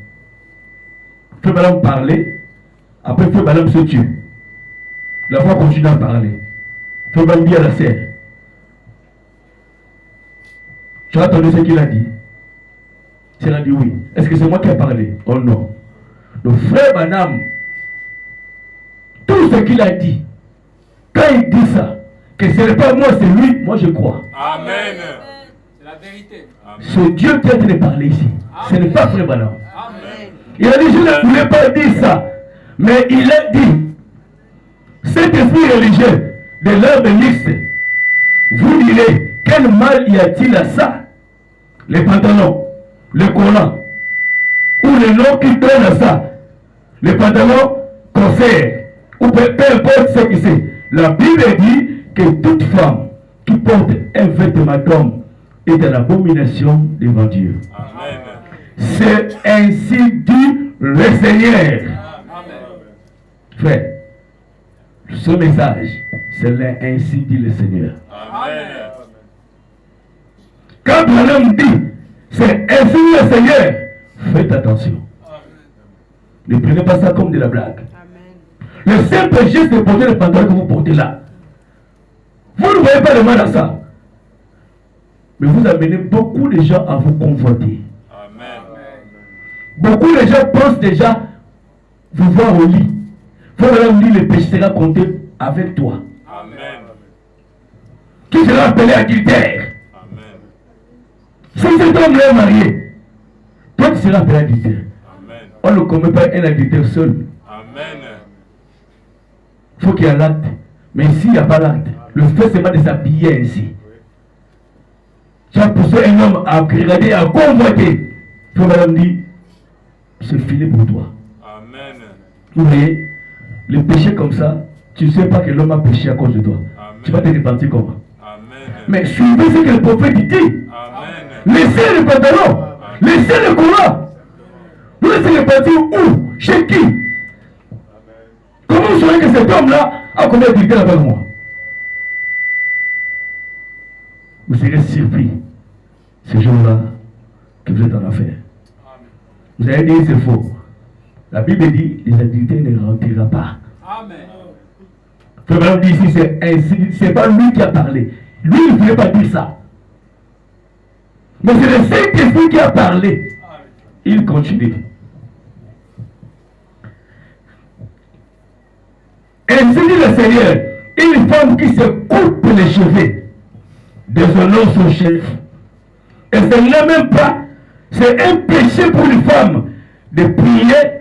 Frère madame parlait. Après, frère madame se tue. La voix continue à parler. Frère madame dit à la sœur, tu as entendu ce qu'il a dit? Elle a dit oui. Est-ce que c'est moi qui ai parlé? Oh non. Le frère madame, tout ce qu'il a dit, quand il dit ça, que ce n'est pas moi, c'est lui, moi je crois. Amen. C'est la vérité. C'est Dieu qui est en train de parler ici. Amen. Ce n'est pas frère madame. Amen. Il a dit, je ne voulais pas dire ça. Mais il a dit, cet esprit religieux de l'homme mixte, vous direz, quel mal y a-t-il à ça? Les pantalons, le collant, ou le nom qui donne à ça, les pantalons concert, ou peu importe ce que c'est. La Bible dit que toute femme qui porte un vêtement d'homme est une abomination devant Dieu. Amen. C'est ainsi dit le Seigneur. Frère, ce message, c'est ainsi dit le Seigneur. Amen. Quand l'homme dit, c'est ainsi dit le Seigneur, faites attention. Ne prenez pas ça comme de la blague. Le simple geste de porter le pantalon que vous portez là, vous ne voyez pas le mal à ça. Mais vous amenez beaucoup de gens à vous convoiter. Amen. Beaucoup de gens pensent déjà vous voir au lit. Vous allez vous dire le péché sera compté avec toi. Amen. Qui sera appelé adultère. Amen. Si cet homme est marié, toi tu seras appelé adultère. Amen. On ne commet pas un adultère seul. Amen. Il faut qu'il y ait l'acte. Mais s'il n'y a pas l'acte, le fait c'est pas de s'habiller ainsi. Tu as poussé un homme à regarder, à convoiter. Puis madame dit, c'est fini pour toi. Amen. Vous voyez, le péché comme ça, tu ne sais pas que l'homme a péché à cause de toi. Amen. Tu vas te repentir comment? Amen. Mais suivez ce que le prophète dit. Amen. Laissez le pantalon. Laissez le courant. Vous laissez le partir où? Chez qui? Comment vous saurez que cet homme-là a commis l'adultère avec moi? Vous serez surpris ce jour-là que vous êtes en affaire. Vous allez dire c'est faux. La Bible dit les adultères ne rentreront pas. Amen. Le frère dit ici c'est pas lui qui a parlé. Lui il ne voulait pas dire ça. Mais c'est le Saint-Esprit qui a parlé. Il continue. Ainsi dit le Seigneur, une femme qui se coupe les cheveux déshonore son chef. Et ce n'est même pas, c'est un péché pour une femme de prier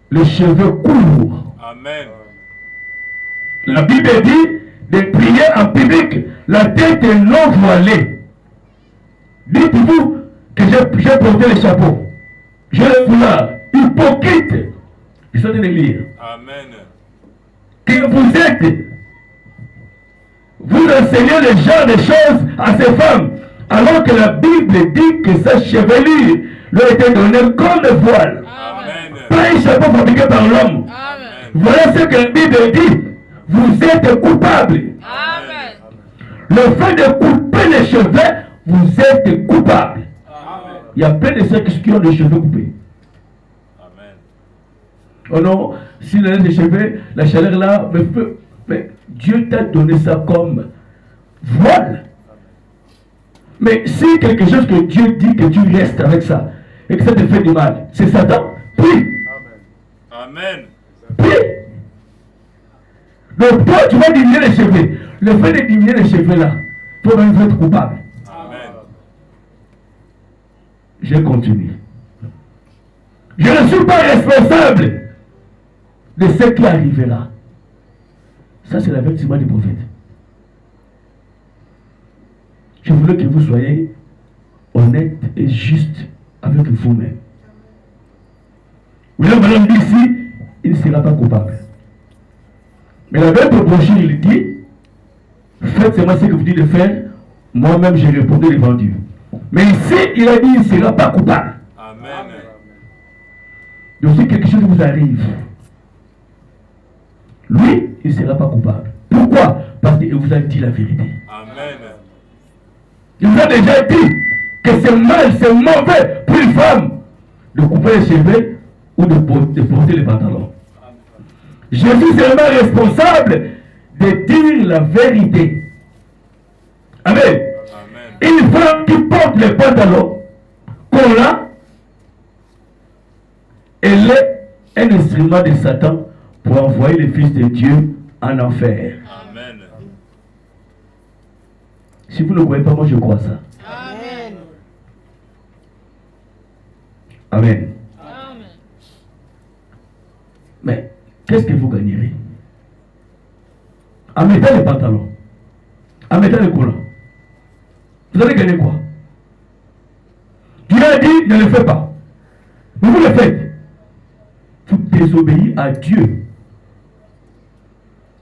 les cheveux courts. Amen. La Bible dit de prier en public, la tête non voilée. Dites-vous que j'ai porté le chapeau, j'ai le foulard, hypocrite. Je suis en train de lire. Amen. Que vous enseignez le genre de choses à ces femmes, alors que la Bible dit que sa chevelure lui a été donnée comme le voile. Amen. Pas un chapeau fabriqué par l'homme. Voilà ce que la Bible dit. Vous êtes coupable. Amen. Le fait de couper les cheveux, vous êtes coupable. Amen. Il y a plein de ceux qui ont les cheveux coupés. Amen. Oh non, s'il a des cheveux, la chaleur là, mais Dieu t'a donné ça comme voile. Mais si quelque chose que Dieu dit que tu restes avec ça, et que ça te fait du mal, c'est Satan, prie. Amen. Prie. Donc toi, tu vas diminuer les cheveux. Le fait de diminuer les cheveux là, toi-même, tu vas être coupable. Amen. Je continue. Je ne suis pas responsable de ce qui arrivera. Ça, c'est l'avertissement du prophète. Je voulais que vous soyez honnête et juste avec vous-même. William Branham dit ici, il ne sera pas coupable. Mais la même proposition, il dit, faites seulement ce que vous dites de faire, moi-même j'ai répondu devant Dieu. Mais ici, il a dit, il ne sera pas coupable. Amen. Donc si quelque chose vous arrive, lui, il ne sera pas coupable. Pourquoi? Parce qu'il vous a dit la vérité. Amen. Il vous a déjà dit que c'est mal, c'est mauvais pour une femme de couper les cheveux ou de porter les pantalons. Je suis seulement responsable de dire la vérité. Amen. Amen. Une femme qui porte les pantalons, qu'on a, elle est un instrument de Satan pour envoyer les fils de Dieu en enfer. Amen. Si vous ne croyez pas, moi je crois ça. Amen. Amen. Amen. Mais qu'est-ce que vous gagnerez en mettant les pantalons, en mettant les collants? Vous allez gagner quoi? Dieu a dit, ne le faites pas. Mais vous le faites. Vous désobéissez à Dieu.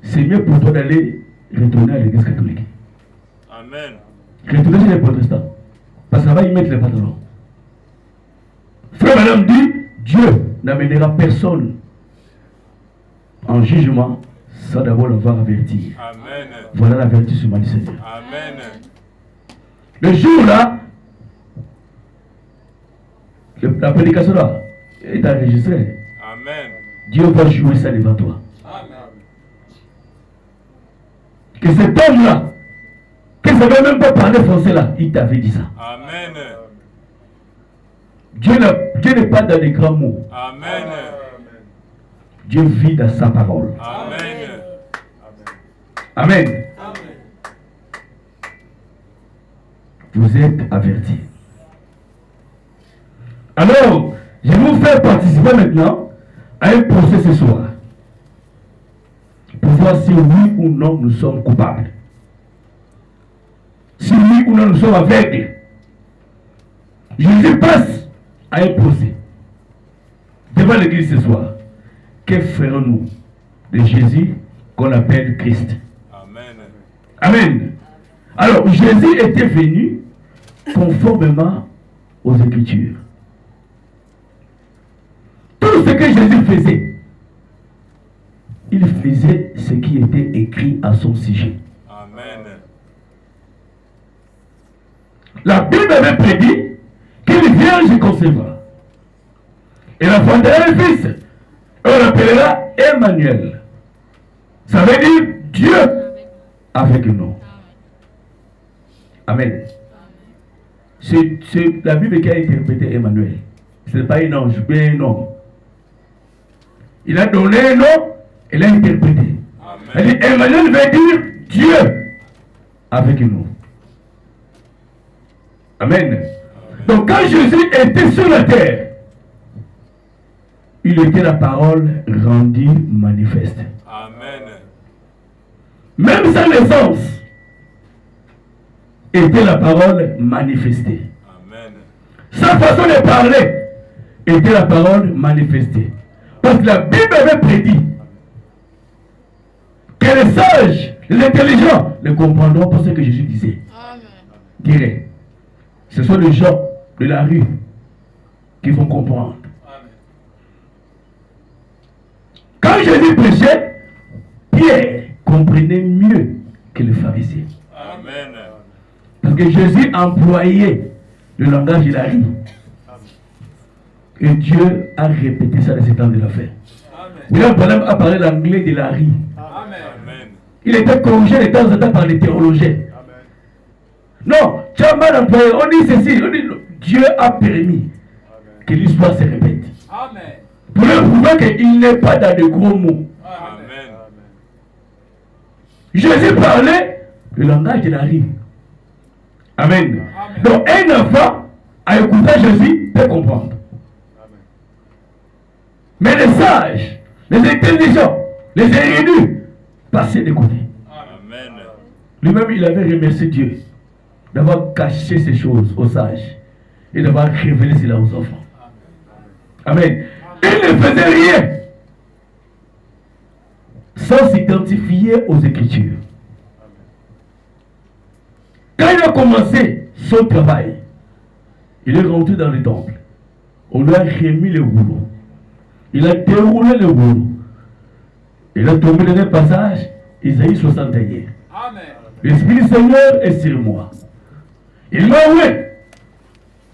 C'est mieux pour toi d'aller retourner à l'église catholique. Amen. Amen. Retournez chez les protestants. Parce que ça va y mettre les pantalons. Frère Madame dit, Dieu n'amènera personne en jugement sans d'abord l'avoir averti. Amen. Voilà l'avertissement du Seigneur. Amen. Le jour là, la prédication là est enregistrée. Amen. Dieu va jouer ça devant toi. Amen. Que cet homme là, qui ne savait même pas parler français là, il t'avait dit ça. Amen. Dieu n'est pas dans les grands mots. Amen. Dieu vit dans sa parole. Amen. Amen. Vous êtes avertis. Alors, je vais vous faire participer maintenant à un procès ce soir. Pour voir si oui ou non nous sommes coupables. Si oui ou non nous sommes aveugles. Jésus passe à un procès devant l'église ce soir. Que ferons-nous de Jésus qu'on appelle Christ? Amen. Amen. Alors, Jésus était venu conformément aux Écritures. Tout ce que Jésus faisait, il faisait ce qui était écrit à son sujet. Amen. La Bible avait prédit qu'une vierge concevra. Et la enfantera un fils. On l'appellera Emmanuel. Ça veut dire Dieu avec nous. Amen. C'est la Bible qui a interprété Emmanuel. Ce n'est pas un ange, mais un homme. Il a donné un nom, il a interprété. Elle dit Emmanuel veut dire Dieu avec nous. Amen. Donc quand Jésus était sur la terre, il était la parole rendue manifeste. Amen. Même sa naissance était la parole manifestée. Amen. Sa façon de parler était la parole manifestée. Parce que la Bible avait prédit que les sages, les intelligents ne comprendront pas ce que Jésus disait. Amen. Dirait. Ce sont les gens de la rue qui vont comprendre. Quand Jésus prêchait, Pierre comprenait mieux que les pharisiens. Amen. Parce que Jésus employait le langage de la rue. Et Dieu a répété ça dans ces temps de la fin. William Branham a parlé l'anglais de la rue. Amen. Il était corrigé de temps en temps par les théologiens. Non, tu as mal employé. On dit ceci, on dit Dieu a permis que l'histoire se répète. Amen. Pour lui prouver qu'il n'est pas dans de gros mots. Amen. Jésus parlait le langage de la rue. Amen. Donc un enfant, à écouter Jésus, peut comprendre. Mais les sages, les intelligents, les érudits, passaient d'écouter. Amen. Lui-même, il avait remercié Dieu d'avoir caché ces choses aux sages et d'avoir révélé cela aux enfants. Amen. Il ne faisait rien sans s'identifier aux Écritures. Quand il a commencé son travail, il est rentré dans le temple. On lui a remis le rouleau. Il a déroulé le rouleau. Il a tombé dans un passage, Isaïe 61. Amen. L'Esprit du Seigneur est sur moi. Il m'a oué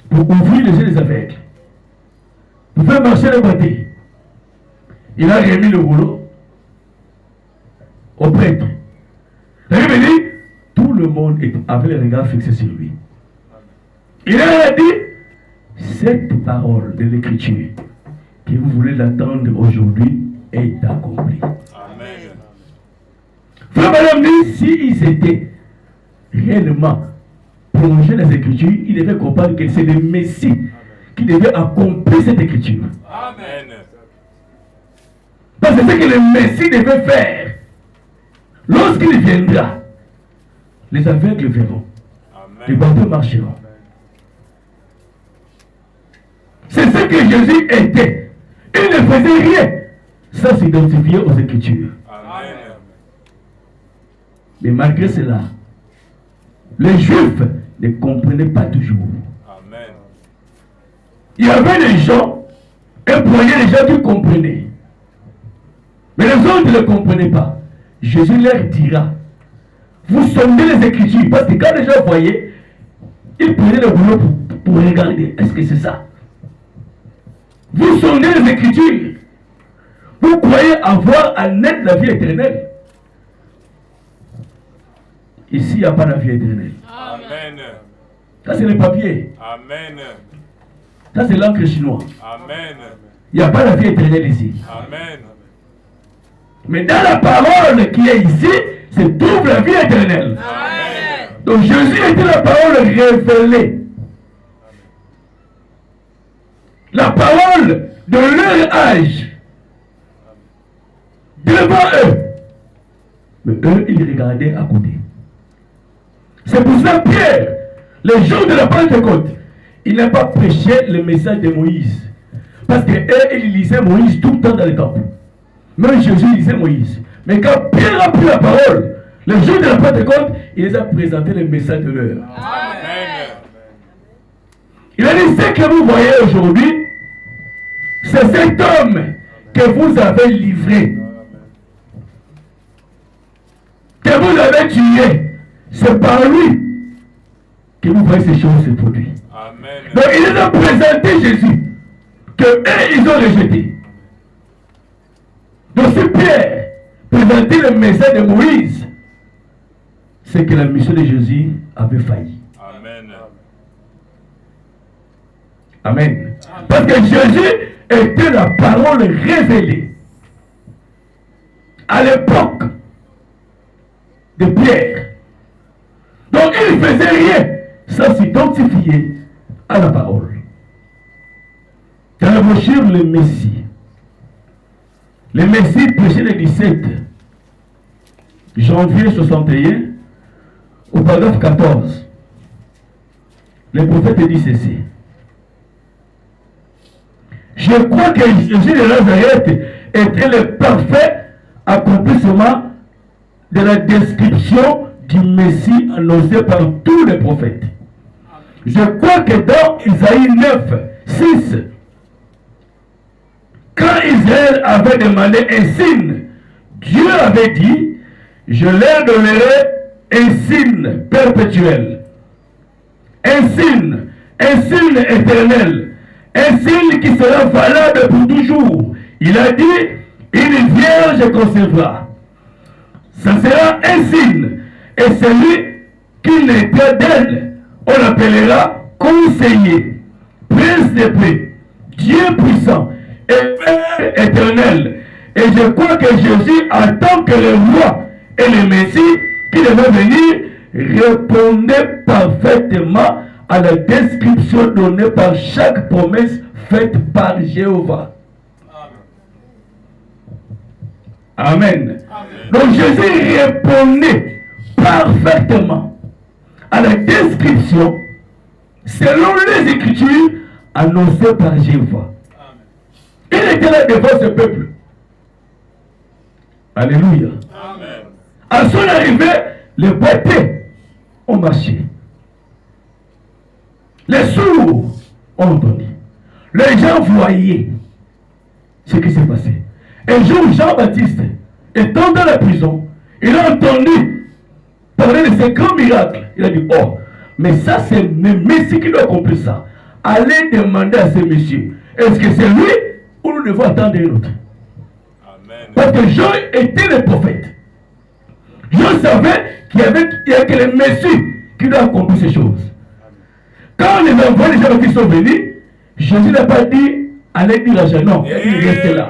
pour ouvrir les yeux des aveugles, pour faire marcher les boités. Il a remis le rouleau au prêtre. La Bible dit, tout le monde avait le regard fixé sur lui. Il a dit, cette parole de l'Écriture que vous voulez l'entendre aujourd'hui est accomplie. Amen. Frère Madame dit, s'ils étaient réellement plongés dans les Écritures, ils devaient comprendre que c'est le Messie qui devait accomplir cette Écriture. Amen. Parce que c'est ce que le Messie devait faire. Lorsqu'il viendra, les aveugles verront. Les Amen. bandits marcheront. C'est ce que Jésus était. Il ne faisait rien sans s'identifier aux Écritures. Amen. Mais malgré cela, Les Juifs ne comprenaient pas toujours. Amen. Il y avait des gens, un poignet de gens qui comprenaient. Mais les autres ne comprenaient pas. Jésus leur dira, vous sondez les Écritures, parce que quand les gens voyaient, ils prenaient le boulot pour regarder, est-ce que c'est ça? Vous sondez les Écritures, vous croyez avoir en elle la vie éternelle. Ici, il n'y a pas la vie éternelle. Amen. Ça, c'est le papier. Amen. Ça, c'est l'encre chinois. Amen. Il n'y a pas la vie éternelle ici. Amen. Mais dans la parole qui est ici, se trouve la vie éternelle. Amen. Donc Jésus était la parole révélée. La parole de leur âge. Devant eux. Mais eux, ils regardaient à côté. C'est pour ça Pierre, le jour de la Pentecôte, il n'a pas prêché le message de Moïse. Parce qu'eux, ils lisaient Moïse tout le temps dans le temple. Même Jésus lisait Moïse. Mais quand Pierre a pris la parole, le jour de la Pentecôte, il les a présenté le message de l'heure. Amen. Il a dit, ce que vous voyez aujourd'hui, c'est cet homme que vous avez livré, que vous avez tué. C'est par lui que vous voyez ces choses se produire. Amen. Donc il les a présenté Jésus, que eux, ils ont rejeté. Donc si Pierre présentait le message de Moïse, c'est que la mission de Jésus avait failli. Amen. Amen. Parce que Jésus était la parole révélée. À l'époque de Pierre. Donc il ne faisait rien sans s'identifier à la parole. Dans la brochure, le Messie prêché le 17 janvier 61 au paragraphe 14. Le prophète dit ceci. Je crois que Jésus de Nazareth était le parfait accomplissement de la description du Messie annoncé par tous les prophètes. Je crois que dans Isaïe 9, 6, quand Israël avait demandé un signe, Dieu avait dit, je leur donnerai un signe perpétuel, un signe éternel, un signe qui sera valable pour toujours. Il a dit, une vierge concevra. Ça sera un signe. Et celui qui naîtra d'elle, on l'appellera conseiller, prince de paix, Dieu puissant et Père éternel. Et je crois que Jésus, en tant que le roi et le Messie qui devait venir, répondait parfaitement à la description donnée par chaque promesse faite par Jéhovah. Amen. Amen. Donc Jésus répondait parfaitement à la description selon les Écritures annoncées par Jéhovah. Il était là devant ce peuple. Alléluia. Amen. À son arrivée, les boiteux ont marché. Les sourds ont entendu. Les gens voyaient ce qui s'est passé. Un jour, Jean-Baptiste, étant dans la prison, il a entendu parler de ces grands miracles. Il a dit, oh, mais ça c'est le Messie qui doit accomplir ça. Allez demander à ce monsieur, est-ce que c'est lui ou nous devons attendre un autre? Amen. Parce que Jean était le prophète. Jean savait qu'il y a que le Messie qui doit accomplir ces choses. Quand les enfants des gens qui sont venus, Jésus n'a pas dit, allez dire à Jean, non, il restait là.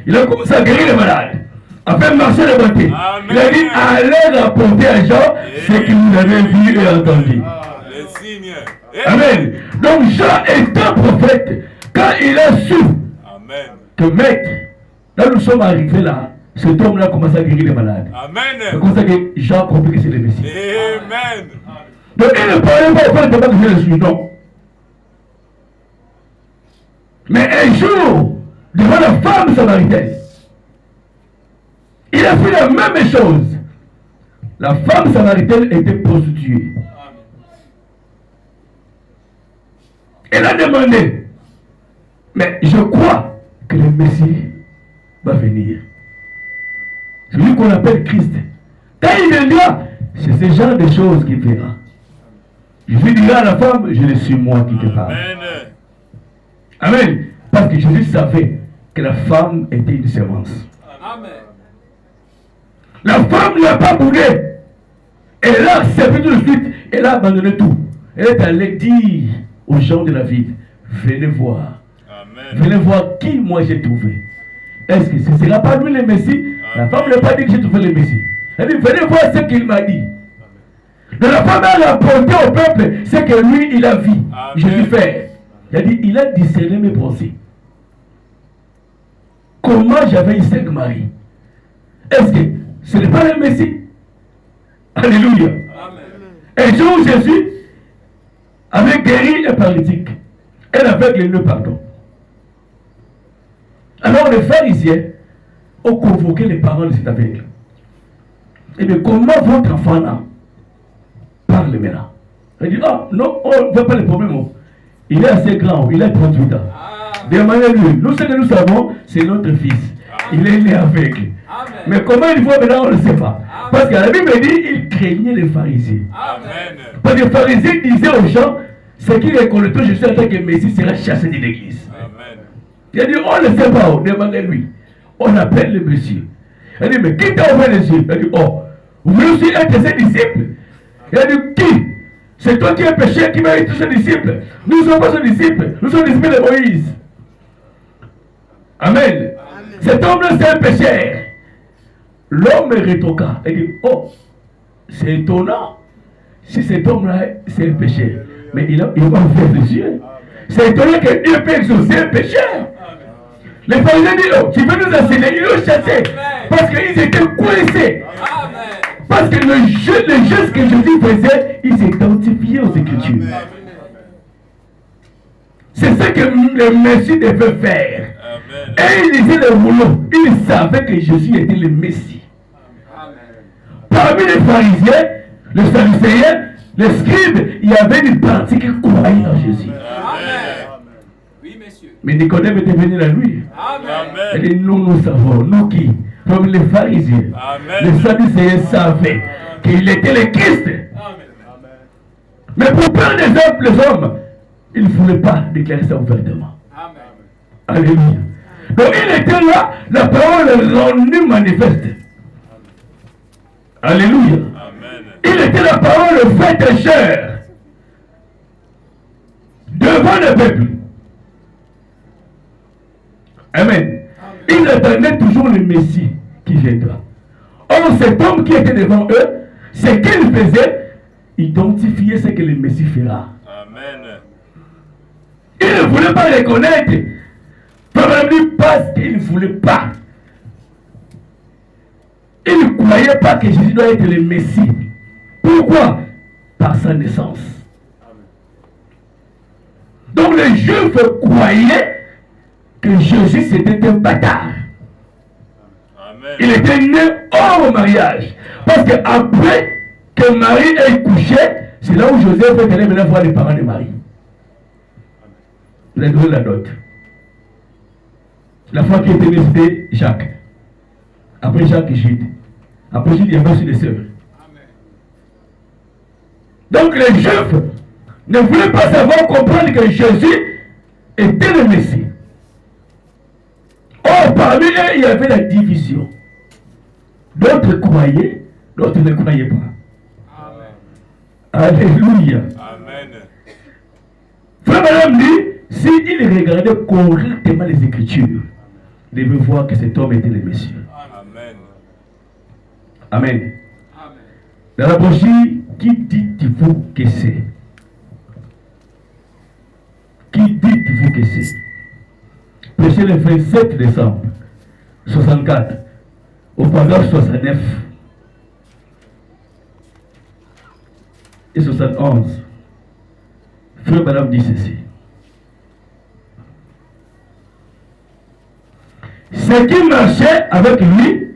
Il a commencé à guérir les malades, à faire marcher les boiteux. Il a dit, allez rapporter à Jean ce que vous avez vu et entendu. Les signes. Amen. Donc Jean est un prophète. Quand il a su que maître, là nous sommes arrivés là, cet homme-là commence à guérir les malades. Amen. C'est comme ça que Jean a compris que c'est le Messie. Amen. Donc il ne parlait pas au fait de que je suis non. Mais un jour, devant la femme samaritaine, il a fait la même chose. La femme samaritaine était prostituée. Elle a demandé, mais je crois que le Messie va venir. Celui qu'on appelle Christ. Quand il viendra, c'est ce genre de choses qu'il verra. Jésus dira à la femme, je ne suis moi qui te parle. Amen. Amen. Parce que Jésus savait que la femme était une semence. Amen. La femme n'a pas bougé. Elle a accepté tout de suite. Elle a abandonné tout. Elle est allée dire aux gens de la ville, venez voir. Amen. Venez voir qui moi j'ai trouvé. Est-ce que ce ne sera pas lui le Messie? La femme n'a pas dit que j'ai trouvé le Messie. Elle dit, venez voir ce qu'il m'a dit. Donc la femme a rapporté au peuple ce que lui, il a vu. Jésus fait. Il a dit, il a discerné mes pensées. Comment j'avais eu 5 maris? Est-ce que ce n'est pas le Messie? Alléluia. Un jour, Jésus avait guéri un paralytique. Et l'aveugle le pardon. Alors les pharisiens ont convoqué les parents de cet aveugle. Et bien, comment votre enfant là parle maintenant? Il dit, ah non, on ne voit pas le problème. Il est assez grand, il a 38 ans. Demandez-lui, nous ce que nous savons, c'est notre fils. Il est né aveugle. Mais comment il voit maintenant, on ne sait pas. Parce que la Bible dit, il craignait les pharisiens. Amen. Parce que les pharisiens disaient aux gens, ce qui reconnaît, je suis en tant que Messie sera chassé de l'église. Amen. Il a dit, on ne sait pas, demandez-lui. On appelle le monsieur. Il a dit, mais qui t'a ouvert les yeux? Il a dit, oh, vous voulez aussi être ses disciples? Il a dit, qui? C'est toi qui es péché, qui va être ses disciples. Nous ne sommes pas ses disciples, nous sommes disciples de Moïse. Amen. Cet homme-là, c'est un pécheur. L'homme rétorqua. Il dit, oh, c'est étonnant. Si cet homme-là, c'est un pécheur. Mais il va ouvrir les yeux. C'est étonnant que Dieu peut exaucer un pécheur. Les pharisiens disent, oh, tu veux nous enseigner, ils l'ont chassé. Parce qu'ils étaient coincés. Parce que le geste que Jésus faisait, il s'identifiait aux Écritures. C'est ce que le Messie devait faire. Amen. Et il disait le boulot. Il savait que Jésus était le Messie. Parmi les pharisiens, les sadducéens, les scribes, il y avait une partie qui croyait en Jésus. Amen. Oui, monsieur. Mais Nicodème était venu à lui. Amen. Il dit, nous savons, nous qui, comme les pharisiens, Amen. les sadducéens savaient qu'il était le Christ. Mais pour peur des hommes, les hommes, ils ne voulaient pas déclarer ça ouvertement. Amen. Alléluia. Donc il était là, la parole est rendue manifeste. Alléluia. Amen. Il était la parole faite chair devant le peuple. Amen. Il attendait toujours le Messie qui viendra. Or, cet homme qui était devant eux, ce qu'il faisait, identifiait ce que le Messie fera. Amen. Il ne voulait pas reconnaître. Probablement parce qu'il ne voulait pas. Il ne croyait pas que Jésus doit être le Messie. Pourquoi? Par sa naissance. Donc les Juifs croyaient que Jésus c'était un bâtard. Amen. Il était né hors mariage. Parce qu'après que Marie ait couché, c'est là où Joseph est allé venir voir les parents de Marie. Il a donné la dot. La fois qui était née, c'était Jacques. Après Jacques, Gilles. Après Gilles, il y avait aussi des sœurs. Donc les Juifs ne voulaient pas savoir comprendre que Jésus était le Messie. Or, parmi eux, il y avait la division. D'autres croyaient, d'autres ne croyaient pas. Amen. Alléluia. Amen. Frère Madame dit, s'il regardait correctement les Écritures, il devait voir que cet homme était le Messie. Amen. Amen. Amen. Dans la brochure, qui dites-vous que c'est? Qui dites-vous que c'est? Prêché le 27 décembre 64, au paragraphe 69 et 71. Frère Madame dit ceci. Ceux qui marchaient avec lui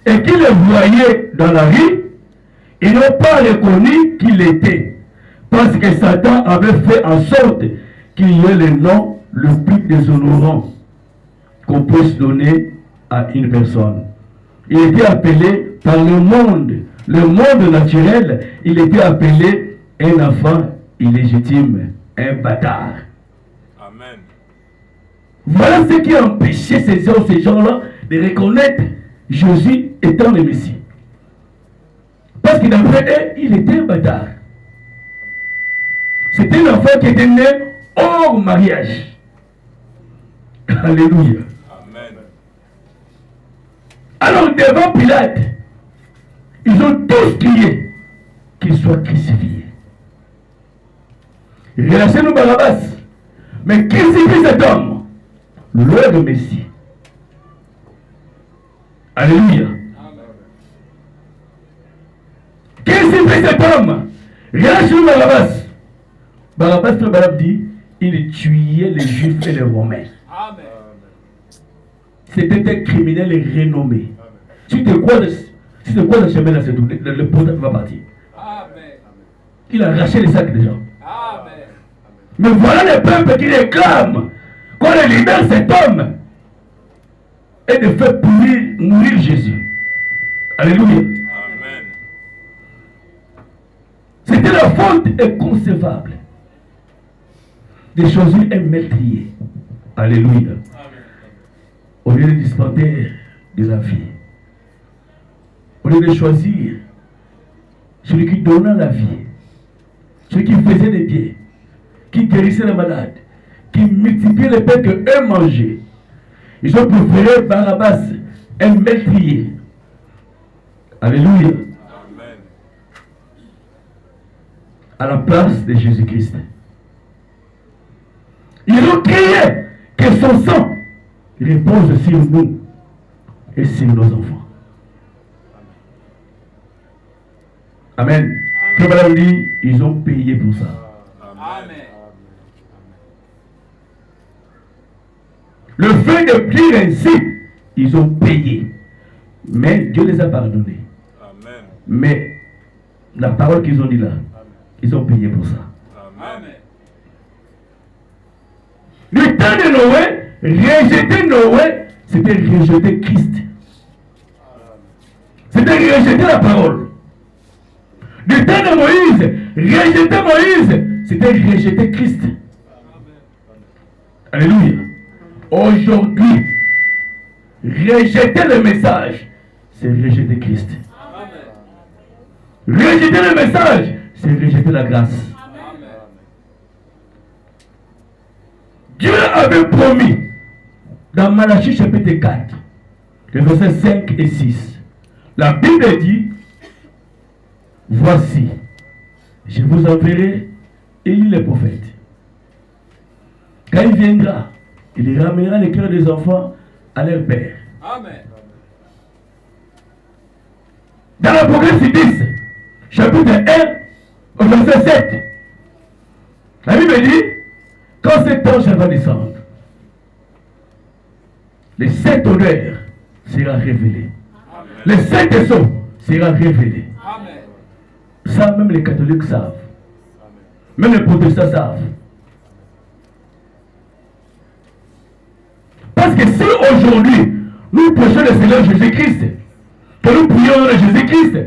et qui le voyaient dans la rue, ils n'ont pas reconnu qu'il était, parce que Satan avait fait en sorte qu'il y ait le nom le plus déshonorant qu'on puisse donner à une personne. Il était appelé par le monde naturel, il était appelé un enfant illégitime, un bâtard. Amen. Voilà ce qui a empêché ces gens-là de reconnaître Jésus étant le Messie. Parce qu'il d'après eux, il était un bâtard. C'était un enfant qui était né hors mariage. Alléluia. Amen. Alors devant Pilate, ils ont tous crié qu'il soit crucifié. Relâchez-nous Barabbas, mais crucifie cet homme, le Messie. Alléluia. Crucifie cet homme, relâchez-nous Barabbas. Barabbas, le Barabbas dit, il tuait les Juifs et les Romains. Amen. C'était un criminel renommé. Si tu crois le chemin là, c'est tout. Le prophète va partir. Amen. Il a arraché les sacs des gens. Amen. Mais voilà le peuple qui réclame qu'on libère cet homme et de faire mourir Jésus. Alléluia. Amen. C'était la faute inconcevable de choisir un meurtrier. Alléluia. Au lieu de dispenser de la vie. Au lieu de choisir celui qui donnait la vie, celui qui faisait des biens, qui guérissait les malades, qui multipliait les pains que eux mangeaient. Ils ont préféré Barabbas, un meurtrier. Alléluia. Amen. À la place de Jésus-Christ. Ils ont crié que son sang repose sur nous et sur nos enfants. Amen. Que Madame dit, ils ont payé pour ça. Amen. Le fait de dire ainsi, ils ont payé. Mais Dieu les a pardonnés. Amen. Mais la parole qu'ils ont dit là, ils ont payé pour ça. Amen. Le temps de Noé, rejeter Noé, c'était rejeter Christ. C'était rejeter la parole. Le temps de Moïse, rejeter Moïse, c'était rejeter Christ. Alléluia. Aujourd'hui, rejeter le message, c'est rejeter Christ. Rejeter le message, c'est rejeter la grâce. Dieu avait promis dans Malachie chapitre 4, les versets 5 et 6. La Bible dit, voici, je vous enverrai Élie le prophète. Quand il viendra, il ramènera les cœurs des enfants à leur père. Amen. Dans l'Apocalypse 10, chapitre 1, au verset 7, la Bible dit, quand cet ange va descendre, les 7 honneurs sera révélé. Les 7 sceaux sera révélé. Amen. Ça, même les catholiques savent. Même les protestants savent. Parce que si aujourd'hui, nous prêchons le Seigneur Jésus-Christ, que nous prions le Jésus-Christ,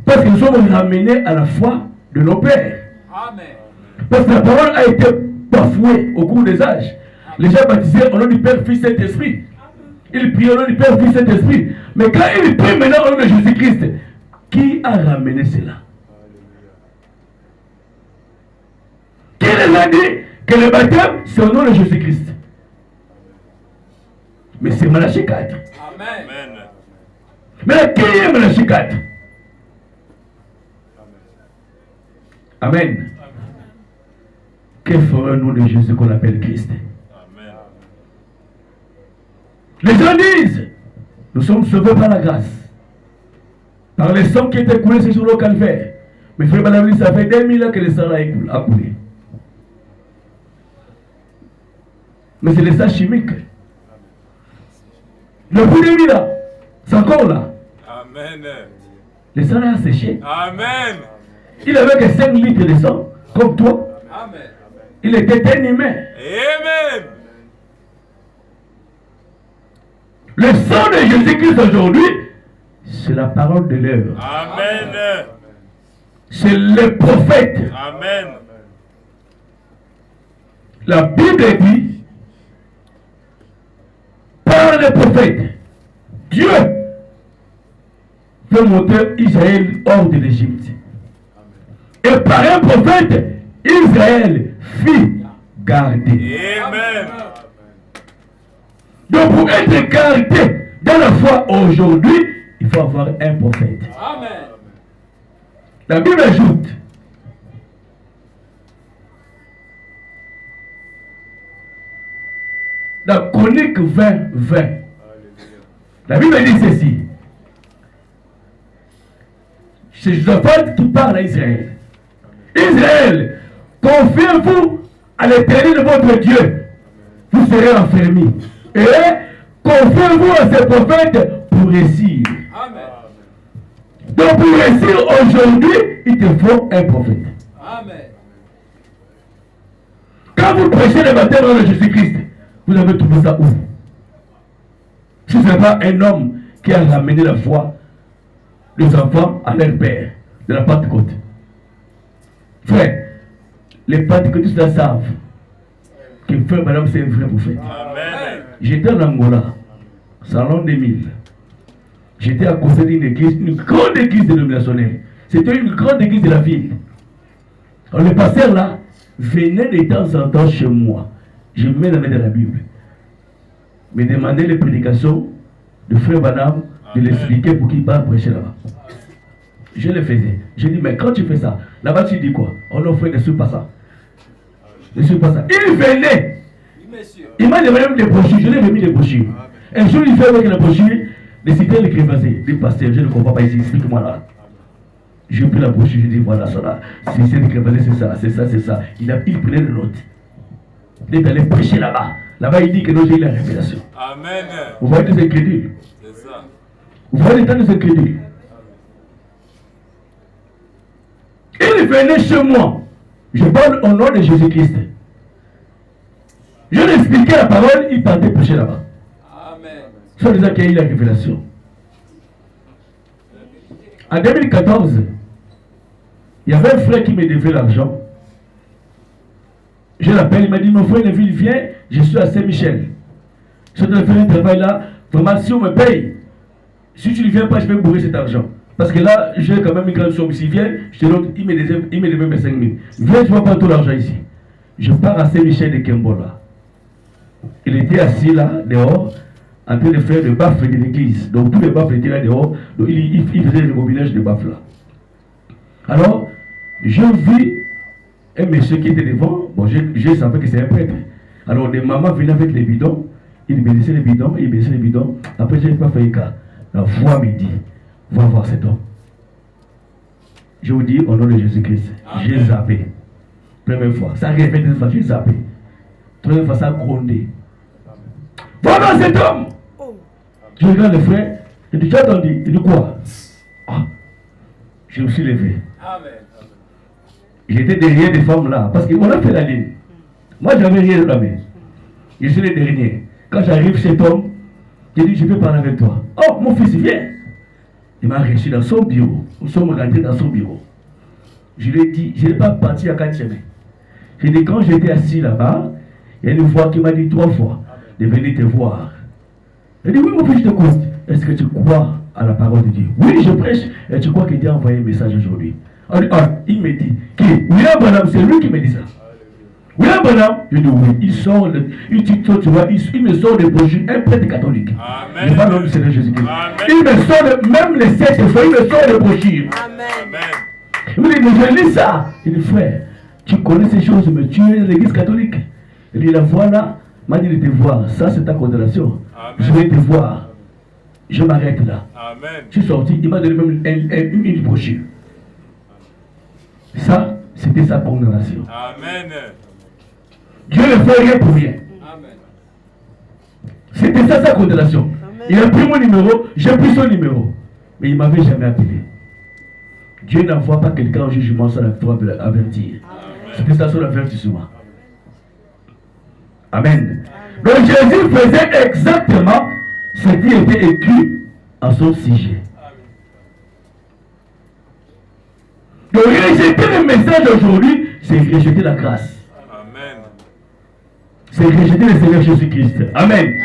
parce que nous sommes ramenés à la foi de nos pères. Amen. Parce que la parole a été bafouée au cours des âges. Les gens baptisés au nom du Père, Fils, Saint-Esprit. Ils prient au nom du Père, Fils, Saint-Esprit. Mais quand ils prient maintenant au nom de Jésus-Christ, qui a ramené cela? Qui les a dit que le baptême, c'est au nom de Jésus-Christ? Mais c'est Malachie 4. Amen. Amen. Mais qui est Malachie 4? Amen. Que ferons-nous de Jésus qu'on appelle Christ? Amen. Les gens disent, nous sommes sauvés par la grâce. Par le sang qui était coulé sur le calvaire. Mais frère Madame, ça fait 2000 ans que le sang a coulé. Mais c'est le sang chimique. Le bout de 2000 ans, c'est encore là. Amen. Le sang a séché. Amen. Il avait que 5 litres de sang, comme toi. Amen. Il était un humain. Amen. Le sang de Jésus-Christ aujourd'hui, c'est la parole de l'heure. Amen. C'est le prophète. Amen. La Bible dit, par le prophète, Dieu veut monter Israël hors de l'Égypte. Et par un prophète, Israël fut gardé. Amen. Donc pour être gardé dans la foi aujourd'hui, il faut avoir un prophète. Amen. La Bible ajoute, dans Chronique 20, 20, la Bible dit ceci. C'est Josaphat qui parle à Israël. Israël, confiez-vous à l'Éternel votre Dieu. Vous serez enfermés. Et confiez-vous à ces prophètes pour réussir. Amen. Donc pour réussir aujourd'hui, il te faut un prophète. Amen. Quand vous prêchez le baptême dans Jésus-Christ, vous avez trouvé ça où? Si ce n'est pas un homme qui a ramené la foi des enfants à leur père, de la Pentecôte. Frère, les Pentecôtistes la savent que Frère Madame c'est un vrai prophète. Amen. J'étais en Angola, salon 2000. J'étais à côté d'une église, une grande église dénominationnelle. C'était une grande église de la ville. Alors le pasteur là venait de temps en temps chez moi. Je mets la main dans la Bible. Me demandait les prédications de Frère Madame, de l'expliquer pour qu'il parte prêcher là-bas. Je le faisais. Je dis, mais quand tu fais ça, là-bas tu dis quoi? Oh non, frère, ne suis pas ça. Ne suis pas ça. Il venait. Il m'a demandé même des brochures. Je lui ai remis des brochures. Un jour, il fait avec la brochure, les cités les crévasés. Les pasteurs, je ne comprends pas ici, explique-moi là. J'ai pris la brochure, je dis, voilà ça là. C'est les crévasés, c'est ça, c'est ça, c'est ça. Il prenait le note. Il est allé prêcher là-bas. Là-bas, il dit que non, j'ai eu la révélation. Amen. Vous voyez des incrédules. C'est ça. Vous voyez les temps des incrédules. Il venait chez moi. Je parle au nom de Jésus-Christ. Je lui expliquais la parole, il partait prêcher là-bas. Amen. Soit disant qu'il y a eu la révélation. En 2014, il y avait un frère qui me devait l'argent. Je l'appelle, il m'a dit, mon frère, il vient, je suis à Saint-Michel. Je dois faire un travail là. Vraiment, si on me paye, si tu ne viens pas, je vais bourrer cet argent. Parce que là, j'ai quand même une grande somme. S'il vient, je te donne, il me devait mes 5 000. Viens, je vois pas tout l'argent ici. Je pars à Saint-Michel de Kembola. Il était assis là, dehors, en train de faire le baffle de l'église. Donc tous les baffles étaient là dehors. Donc il faisait le mobilage de baffle là. Alors, je vis un monsieur qui était devant. Bon, je savais que c'est un prêtre. Alors, des mamans venaient avec les bidons. Il bénissait les bidons, il bénissait les bidons. Après, je n'ai pas fait cas. La foi me dit, va voir cet homme. Je vous dis, au nom de Jésus-Christ, j'ai zappé. Première fois. Ça arrive deuxième fois, j'ai zappé. Troisième fois, ça a grondé. Va voir cet homme. Je regarde le frère. Il dit, tu as entendu? Il dit quoi? Ah, je me suis levé. Amen. J'étais derrière des femmes là, parce qu'on a fait la ligne. Moi, j'avais rien de la main. Je suis le dernier. Quand j'arrive chez cet homme, il dit, je veux parler avec toi. Oh, mon fils, viens. Il m'a reçu dans son bureau. Nous sommes rentrés dans son bureau. Je lui ai dit, je n'ai pas parti à 4 chemins. J'ai dit, quand j'étais assis là-bas, il y a une voix qui m'a dit 3 fois de venir te voir. Il dit, oui, mon fils, je t'écoute. Est-ce que tu crois à la parole de Dieu? Oui, je prêche. Et tu crois que Dieu a envoyé un message aujourd'hui? Il me dit, William Branham, c'est lui qui me dit ça. William Branham, je dis oui, il sort, tu vois, il me sort des brochures, un prêtre catholique. Amen. Je parle au nom du Seigneur Jésus-Christ. Amen. Il me sort, même les 7 fois, il me sort des brochures. Amen. Il me dit, mais je lis ça. Il dit, frère, tu connais ces choses, mais tu es de l'église catholique. Il dit, la voilà, m'a dit de te voir, ça c'est ta condamnation. Amen. Je vais te voir. Je m'arrête là. Amen. Je suis sorti, il m'a donné même une brochure. Ça, c'était sa condamnation. Amen. Dieu ne fait rien pour rien. Amen. C'était ça sa condamnation. Amen. Il a pris mon numéro, j'ai pris son numéro. Mais il ne m'avait jamais appelé. Dieu n'envoie pas quelqu'un au jugement sans l'avertir. C'était ça son avertissement. Amen. Donc Jésus faisait exactement ce qui était écrit à son sujet. Donc rejeter le message aujourd'hui, c'est rejeter la grâce. Amen. C'est rejeter le Seigneur Jésus-Christ. Amen. Amen.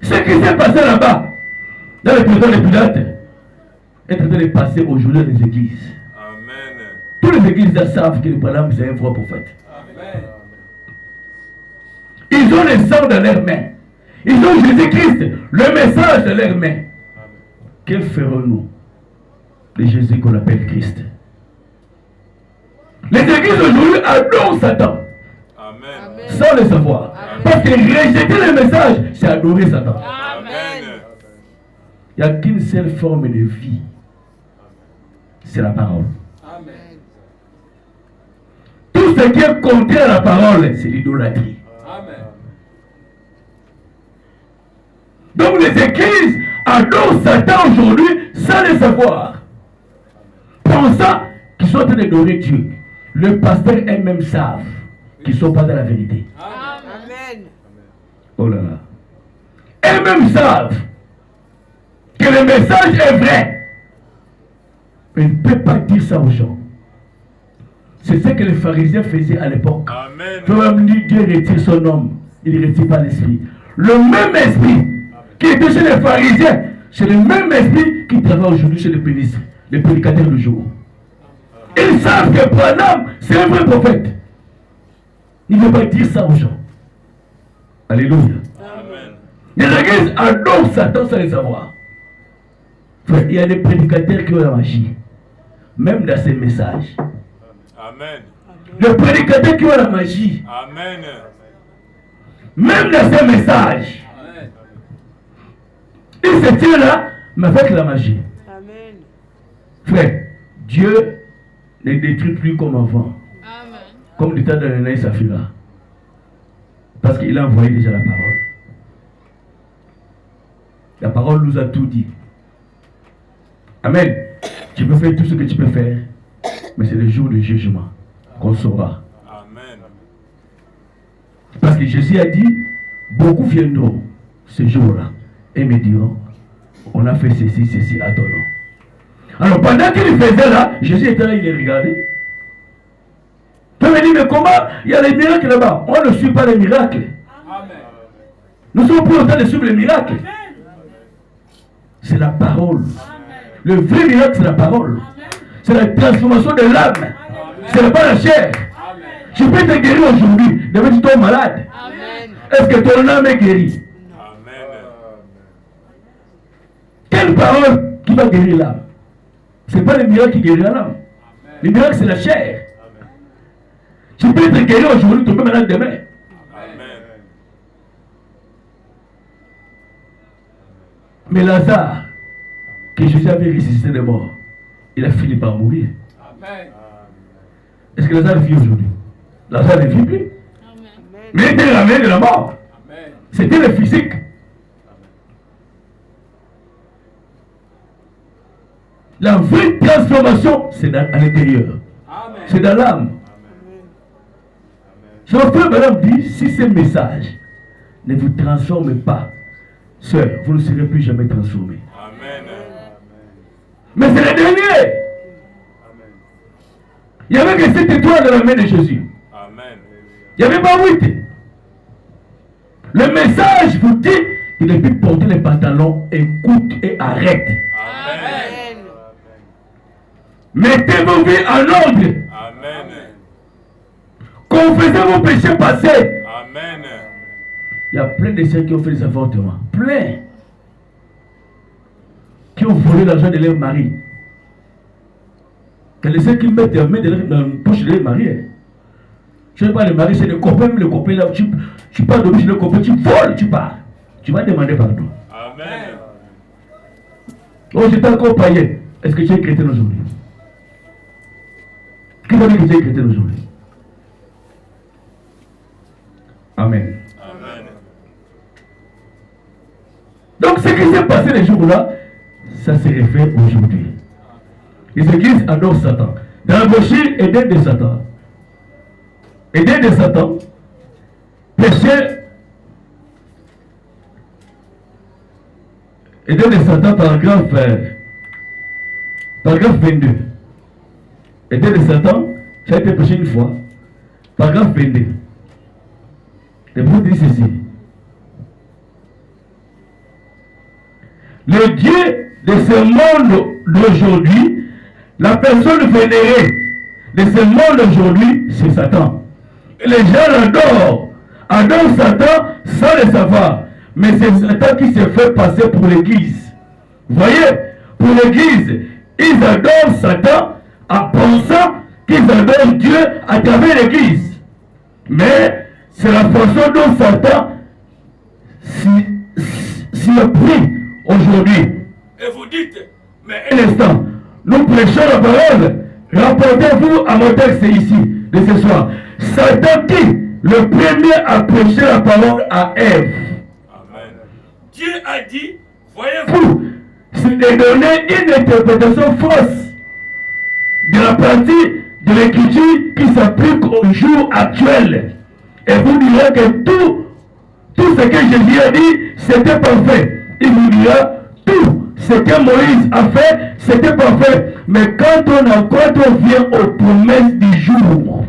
Ce qui s'est passé là-bas, dans le prison de Pilate, est en train de passer aujourd'hui dans les églises. Amen. Toutes les églises savent que le Branham c'est un vrai prophète. Amen. Ils ont le sang dans leurs mains. Ils ont Jésus-Christ, le message dans leurs mains. Que ferons-nous de Jésus qu'on appelle Christ? Les églises aujourd'hui adorent Satan. Amen. Sans le savoir. Parce que rejeter le message, c'est adorer Satan. Amen. Il n'y a qu'une seule forme de vie. C'est la parole. Amen. Tout ce qui est contraire à la parole, c'est l'idolâtrie. Amen. Donc les églises adorent Satan aujourd'hui sans le savoir. Pensant qu'ils sont en train d'adorer Dieu. Le pasteur eux-mêmes savent qu'ils ne sont pas dans la vérité. Amen. Oh là là. Eux-mêmes savent que le message est vrai. Mais ils ne peuvent pas dire ça aux gens. C'est ce que les pharisiens faisaient à l'époque. Amen. Quand même Dieu retire son homme, il ne retire pas l'esprit. Le même esprit qui était chez les pharisiens, c'est le même esprit qui travaille aujourd'hui chez les ministres, les prédicateurs du jour. Ils savent que Branham, c'est un vrai prophète. Il ne veut pas dire ça aux gens. Alléluia. Amen. Les églises adorent Satan sans le savoir. Frère, il y a des prédicateurs qui ont la magie. Même dans ces messages. Amen. Les prédicateurs qui ont la magie. Amen. Même dans ces messages. Amen. Ils se tiennent là, mais avec la magie. Amen. Frère, Dieu ne détruit plus comme avant. Amen. Comme du temps de l'Anaïs Safira. Parce qu'il a envoyé déjà la parole. La parole nous a tout dit. Amen. Tu peux faire tout ce que tu peux faire, mais c'est le jour du jugement qu'on saura. Amen. Parce que Jésus a dit, beaucoup viendront ce jour-là et me diront, on a fait ceci, ceci à ton nom. Alors pendant qu'il faisait là, Jésus était là, il les regardait. Tu me dis, mais comment il y a les miracles là-bas? On ne suit pas les miracles. Amen. Nous sommes plus en train de suivre les miracles. C'est la parole. Le vrai miracle, c'est la parole. C'est la transformation de l'âme. C'est pas la chair. Amen. Je peux te guérir aujourd'hui. Demain, tu tombes malade. Amen. Est-ce que ton âme est guérie? Amen. Quelle parole qui va guérir l'âme? Ce n'est pas le miracle qui guérit l'âme. Le miracle, c'est la chair. Tu peux être guéri aujourd'hui, tomber malade demain. Amen. Mais Lazare, que Jésus avait ressuscité des morts, il a fini par mourir. Amen. Est-ce que Lazare vit aujourd'hui? Lazare ne vit plus. Amen. Mais il était ramené de la mort. Amen. C'était le physique. La vraie transformation, c'est à l'intérieur. Amen. C'est dans l'âme. Son frère madame dit, si ce message ne vous transforme pas, sœur, vous ne serez plus jamais transformé. Amen. Mais c'est le dernier. Il n'y avait que 7 étoiles dans la main de Jésus. Amen. Il n'y avait pas 8. Le message vous dit qu'il depuis porter les pantalons, écoute et arrête. Amen. Mettez vos vies en ordre. Amen. Confessez vos péchés passés. Amen. Il y a plein de sœurs qui ont fait des avortements. Plein. Qui ont volé l'argent de leur mari. Que les sœurs qui mettent des mains dans la poche de leur mari. Je ne sais pas, le mari, c'est le copain, même le copain là. Tu pars de chez le copain, tu voles, tu pars. Tu vas demander pardon. Amen. Oh, j'étais encore païen. Est-ce que tu es chrétien aujourd'hui? Qui va dire que tu es chrétien aujourd'hui? Amen. Amen. Donc, ce qui s'est passé les jours-là, ça se réfère aujourd'hui. Les églises adorent Satan. Dans la brochure, Éden de Satan. Éden de Satan, péché Éden de Satan, paragraphe 22. Éden de Satan, ça a été prêché une fois. Paragraphe 22. Et vous dites ceci. Le Dieu de ce monde d'aujourd'hui, la personne vénérée de ce monde d'aujourd'hui, c'est Satan. Et les gens adorent Satan sans le savoir. Mais c'est Satan qui se fait passer pour l'église. Vous voyez, pour l'église, ils adorent Satan en pensant qu'ils adorent Dieu à travers l'église. Mais c'est la façon dont Satan s'y est pris aujourd'hui. Et vous dites, mais Un instant, nous prêchons la parole. Rapportez-vous à mon texte ici, de ce soir. Satan qui, le premier à prêcher la parole à Ève. Amen. Dieu a dit, voyez-vous, C'est de donner une interprétation fausse de la partie de l'écriture qui s'applique au jour actuel. Et vous direz que tout ce que Jésus a dit, c'était parfait. Il vous dira, tout ce que Moïse a fait, c'était parfait. Mais quand on vient aux promesses du jour,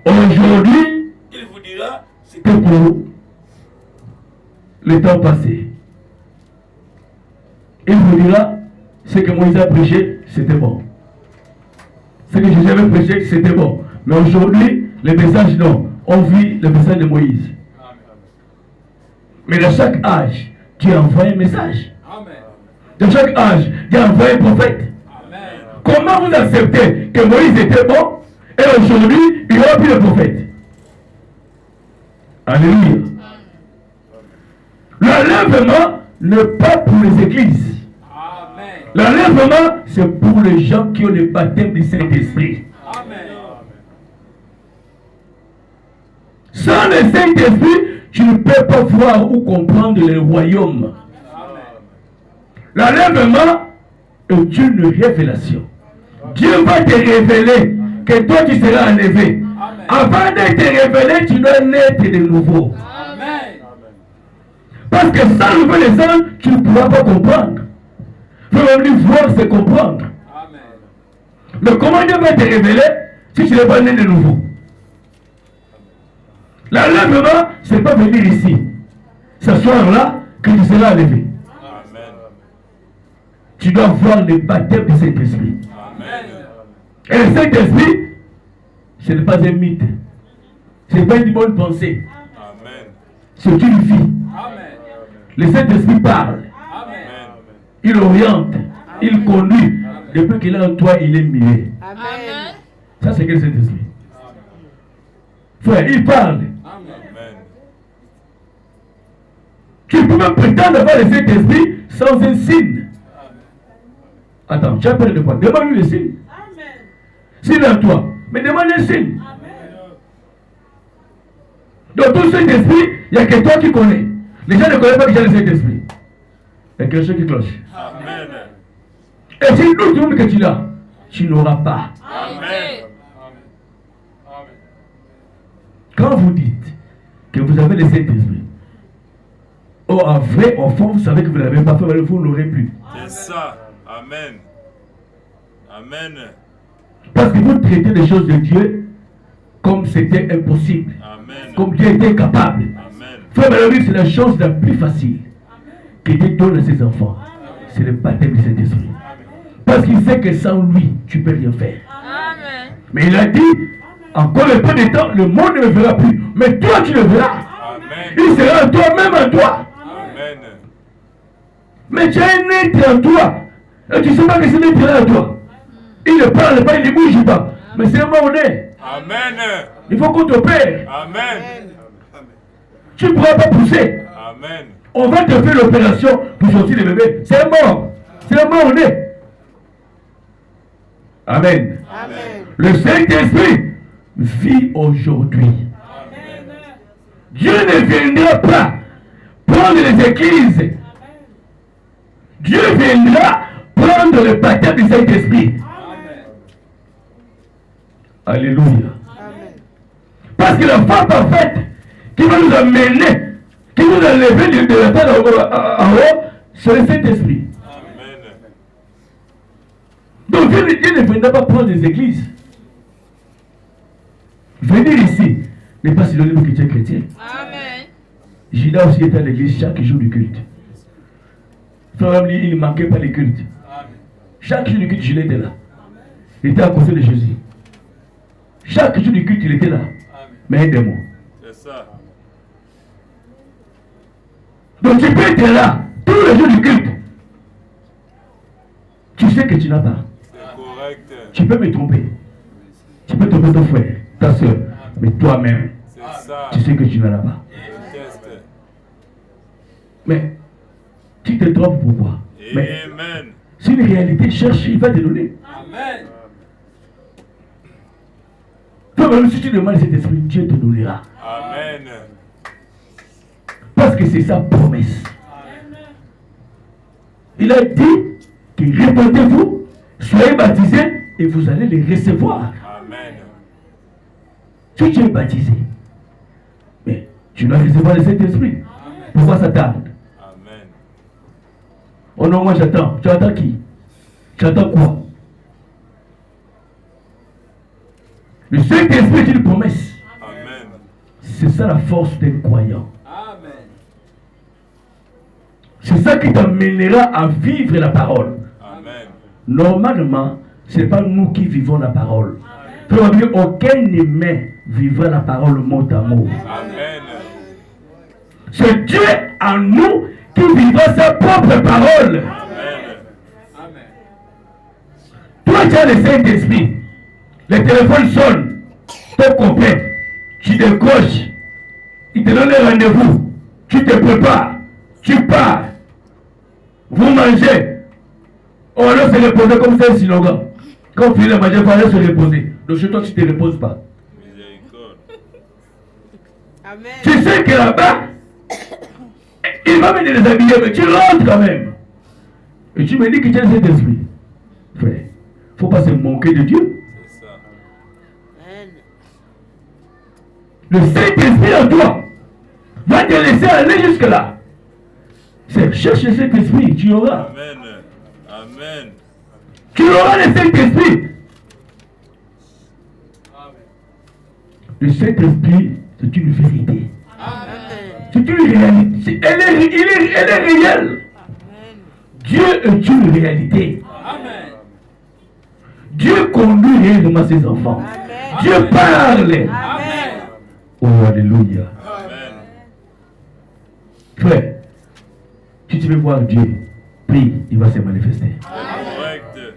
aujourd'hui, il vous dira, c'est que pour le temps passé. Il vous dira, ce que Moïse a prêché, c'était bon. Ce que Jésus avait prêché, c'était bon. Mais aujourd'hui, les messages, non. On vit le message de Moïse. Mais dans chaque âge, Dieu envoie un message. Dans chaque âge, Dieu envoie un prophète. Comment vous acceptez que Moïse était bon et aujourd'hui, il n'y aura plus de prophète? Alléluia. L'enlèvement n'est pas pour les églises. L'enlèvement, c'est pour les gens qui ont le baptême du Saint-Esprit. Sans le Saint-Esprit, tu ne peux pas voir ou comprendre le royaume. L'enlèvement est une révélation. Dieu va te révéler que toi tu seras enlevé. Avant de te révéler, tu dois naître de nouveau. Parce que sans nouvelle naissance, tu ne pourras pas comprendre. Il faut même voir, c'est comprendre. Mais comment Dieu va te révéler si tu n'es pas né de nouveau? L'enlèvement, ce n'est pas venir ici. Ce soir-là, que tu seras enlevé. Tu dois voir le baptême du Saint-Esprit. Et le Saint-Esprit, ce n'est pas un mythe. Ce n'est pas une bonne pensée. C'est une vie. Le Saint-Esprit parle. Il oriente. Il conduit. Depuis qu'il est en toi, il est muet. Ça, c'est que le Saint-Esprit. Frère, il parle. Tu peux même prétendre avoir le Saint-Esprit sans un signe. Attends, tu as peur de quoi? Demande-lui le signe. Signe à toi. Mais demande un signe. Dans tout Saint-Esprit, il n'y a que toi qui connais. Les gens ne connaissent pas que j'ai le Saint-Esprit. Il y a quelque chose qui cloche. Amen. Et si nous trouvons que tu l'as, tu n'auras pas. Amen. Quand vous dites que vous avez le Saint-Esprit, en vrai, au fond, vous savez que vous ne l'avez pas fait, mais vous ne l'aurez plus. C'est ça. Amen. Amen. Parce que vous traitez les choses de Dieu comme c'était impossible. Amen. Comme Dieu était capable. Amen. Frère Valérie, c'est la chose la plus facile que Dieu donne à ses enfants. C'est le baptême du Saint-Esprit. Parce qu'il sait que sans lui, tu ne peux rien faire. Amen. Mais il a dit, encore un peu de temps, le monde ne le verra plus. Mais toi, tu le verras. Amen. Il sera en toi, même en toi. Amen. Mais tu as un être en toi. Et tu ne sais pas que c'est un être en toi. Il ne parle pas, il ne bouge pas. Mais c'est un mort-né. Amen. Il faut qu'on t'opère. Amen. Tu ne pourras pas pousser. Amen. On va te faire l'opération pour sortir le bébé. C'est un mort. C'est un mort-né. Amen. Amen. Le Saint-Esprit vit aujourd'hui. Dieu ne viendra pas prendre les églises. Dieu viendra prendre le baptême du Saint-Esprit. Alléluia. Amen. Parce que la femme parfaite qui va nous amener, qui nous a levé de la terre en haut, c'est le Saint-Esprit. Amen. Donc Dieu ne viendra pas prendre des églises. Venir ici n'est pas synonyme que tu es chrétien. Amen. Judas aussi était à l'église chaque jour du culte. Frère, il ne manquait pas les cultes. Chaque jour du culte, Judas était là. Il était à côté de Jésus. Chaque jour du culte, il était là. Mais aidez-moi. C'est ça. Donc tu peux être là tous les jours du culte. Tu sais que tu n'as pas. C'est correct. Tu peux me tromper. Tu peux tromper ton frère, ta soeur. Mais toi-même, C'est ça. tu sais que tu n'en as pas. Je teste. Mais tu te trompes pourquoi? Mais Amen. c'est une réalité, cherche, il va te donner. Amen. Toi-même, si tu demandes cet esprit, Dieu te donnera. Amen. Parce que c'est sa promesse. Il a dit que répondez-vous, soyez baptisés et vous allez les recevoir. Amen. Si tu es baptisé, mais tu dois recevoir le Saint-Esprit. Pourquoi ça tarde? Amen. Oh non, moi j'attends. Tu attends qui? Tu attends quoi? Le Saint-Esprit est une promesse. Amen. C'est ça la force d'un croyant. Amen. C'est ça qui t'amènera à vivre la parole. Amen. Normalement, ce n'est pas nous qui vivons la parole. Probablement, aucun humain vivra la parole mot à mot. Amen. C'est Dieu en nous qui vivra sa propre parole. Amen. Amen. Toi, tu as le Saint-Esprit. Le téléphone sonne. Ton copain, tu décroches. Il te donne un rendez-vous. Tu te prépares. Tu pars. Vous mangez. On va se reposer comme c'est un slogan. Quand tu finis de manger, il faut aller se reposer. Donc chez toi, tu ne te reposes pas. Miséricorde. Amen. Tu sais que là-bas, il va me déshabiller, mais tu rentres quand même. Et tu me dis que tu as cet esprit. Frère, il ne faut pas se manquer de Dieu. C'est ça. Amen. Le Saint-Esprit en toi va te laisser aller jusque-là. C'est cherche le Saint-Esprit, tu auras. Amen. Amen. Tu auras le Saint-Esprit. Le Saint-Esprit, c'est une vérité. Amen. C'est une réalité. Elle est réelle. Amen. Dieu est une réalité. Amen. Dieu conduit réellement ses enfants. Amen. Dieu parle. Amen. Oh, alléluia. Amen. Frère, si tu veux voir Dieu, prie, il va se manifester. Correct.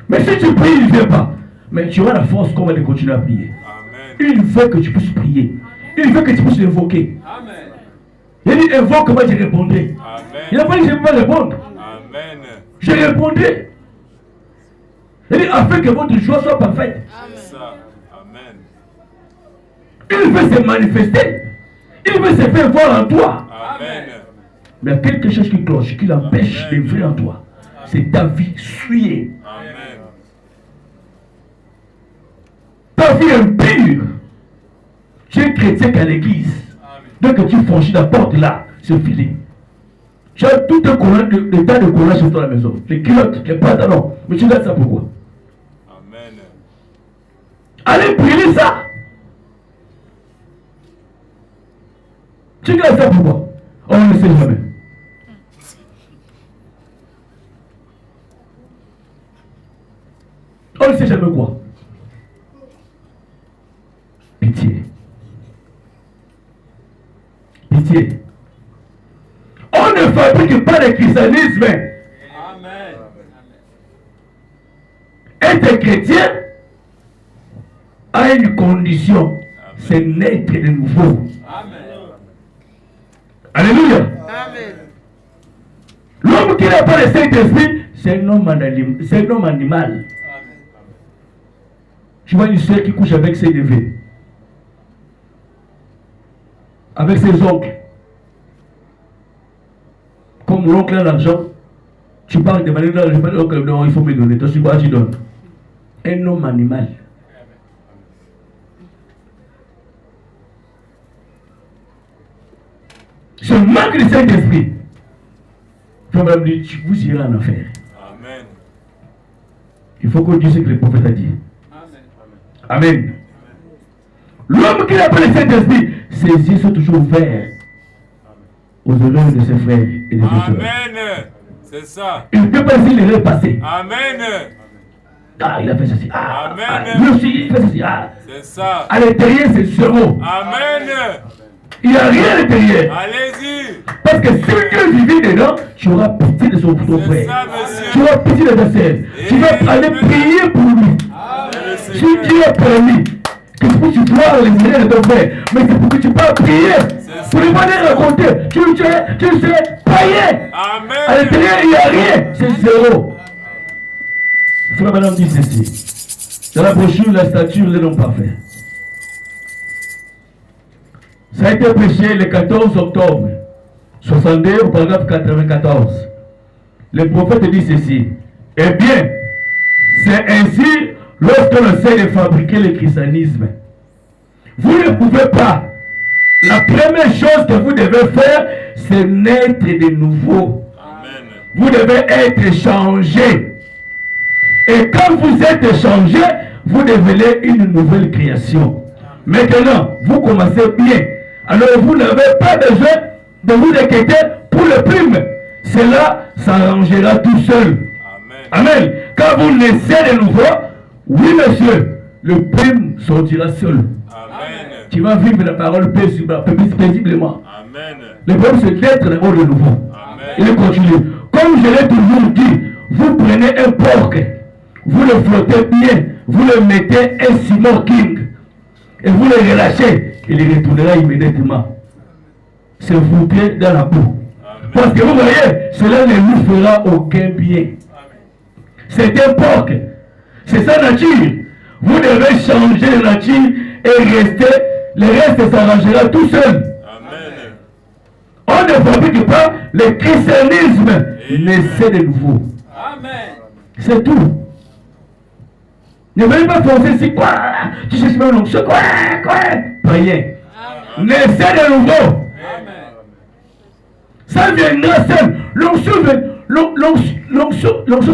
Mais si tu pries, il ne vient pas. Mais tu auras la force comment de continuer à prier. Amen. Il veut que tu puisses prier. Il veut que tu puisses l'invoquer. Amen. Il dit, invoque, moi je répondrai. Il n'a Amen. pas dit que je ne peux pas répondre. Amen. Je répondrai. Il dit, afin que votre joie soit parfaite. C'est ça. Amen. Il veut se manifester. Il veut se faire voir en toi. Amen. Mais il y a quelque chose qui cloche, qui l'empêche de vrai en toi. C'est ta vie souillée. Amen. Ta vie impure. Tu es chrétien qu'à l'église. Dès que tu franchis la porte là, c'est fini. Tu as tout un collant, le tas de collants chez toi à la maison. Les culottes, les pantalons. Mais tu gardes ça pourquoi? Amen. Allez brûler ça. Tu gardes ça pourquoi? On ne sait jamais. On ne sait jamais quoi. Pitié. Pitié. On ne fabrique pas le christianisme. Amen. Être chrétien a une condition, c'est naître de nouveau. Amen. Alléluia. Amen. L'homme qui n'a pas le Saint-Esprit, c'est un homme animal. Tu vois une soeur qui couche avec ses neveux, avec ses oncles. Comme l'oncle a l'argent, tu parles de manière l'oncle, non, il faut me donner. Toi, tu donnes. Un homme animal. Ce manque de Saint-Esprit, vous irez en enfer. Amen. Il faut qu'on dise ce que le prophète a dit. Amen. L'homme qui n'a pas le Saint-Esprit, ses yeux sont toujours ouverts aux erreurs de ses frères et de ses soeurs. Amen. C'est ça. Il ne peut pas essayer de les passer. Amen. Ah, il a fait ceci. Ah, Amen. ah, lui aussi, il fait ceci. Ah. C'est ça. À l'intérieur, c'est zéro. Amen. Il n'y a rien à l'intérieur. Allez-y. Parce que si Dieu vit dedans, tu auras pitié de ton C'est frère. ça, monsieur. Tu auras pitié de ta sœur. Tu vas aller prier pour lui. Le Si Seigneur. Dieu a permis que tu vois les erreurs de ton frère, mais c'est pour que tu puisses prier. Pour lui demander raconter. Tu sais, païen. Amen. À l'intérieur, il n'y a rien. C'est zéro. Frère Madame dit ceci. Dans la brochure, la stature de l'homme parfait. Ça a été prêché le 14 octobre 62 au paragraphe 94. Le prophète dit ceci. Eh bien, c'est ainsi lorsque l'on essaie de fabriquer le christianisme. Vous ne pouvez pas. La première chose que vous devez faire, c'est naître de nouveau. Amen. Vous devez être changé. Et quand vous êtes changé, vous devenez une nouvelle création. Maintenant, vous commencez bien. Alors vous n'avez pas besoin de vous inquiéter pour le prime. Cela s'arrangera tout seul. Amen. Amen. Quand vous naissez de nouveau, oui monsieur, le prime sortira seul. Amen. Tu vas vivre la parole paisiblement. Amen. Le problème c'est d'être d'abord de nouveau. Amen. Il continue. Comme je l'ai toujours dit, vous prenez un porc, vous le flottez bien, vous le mettez un ciment king, et vous le relâchez, il retournera immédiatement. Se foutre dans la boue. Parce que vous voyez, cela ne nous fera aucun bien. C'est un porc. C'est sa nature. Vous devez changer de nature et rester. Le reste s'arrangera tout seul. Amen. On ne fabrique pas le christianisme. Naissez de nouveau. Amen. C'est tout. Ne venez pas penser c'est quoi. Tu cherches même l'onction. Quoi. Rien. Naissez de nouveau. Amen. Ça viendra seul. L'onction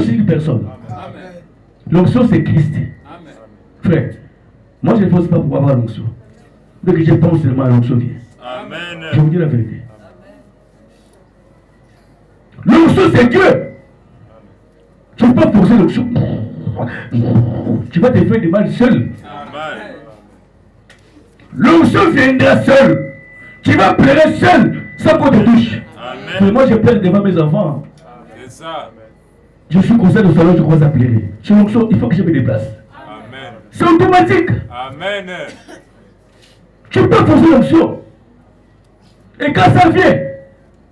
c'est une personne. Amen. L'onction c'est Christ. Amen. Frère, moi je ne pense pas pour avoir l'onction. Donc je pense seulement à l'onction vient. Amen. Je vous dis la vérité. L'onction c'est Dieu. Tu ne peux pas forcer l'onction. Tu vas te faire du mal seul. Amen. L'onction viendra seul. Tu vas pleurer seul sans qu'on te touche. Mais Amen. moi je pleure devant mes enfants. C'est ça. Je suis conseil au salon, je commence à pleurer. Sur l'onction, il faut que je me déplace. Amen. C'est automatique. Amen. Tu peux forcer l'onction. Et quand ça vient,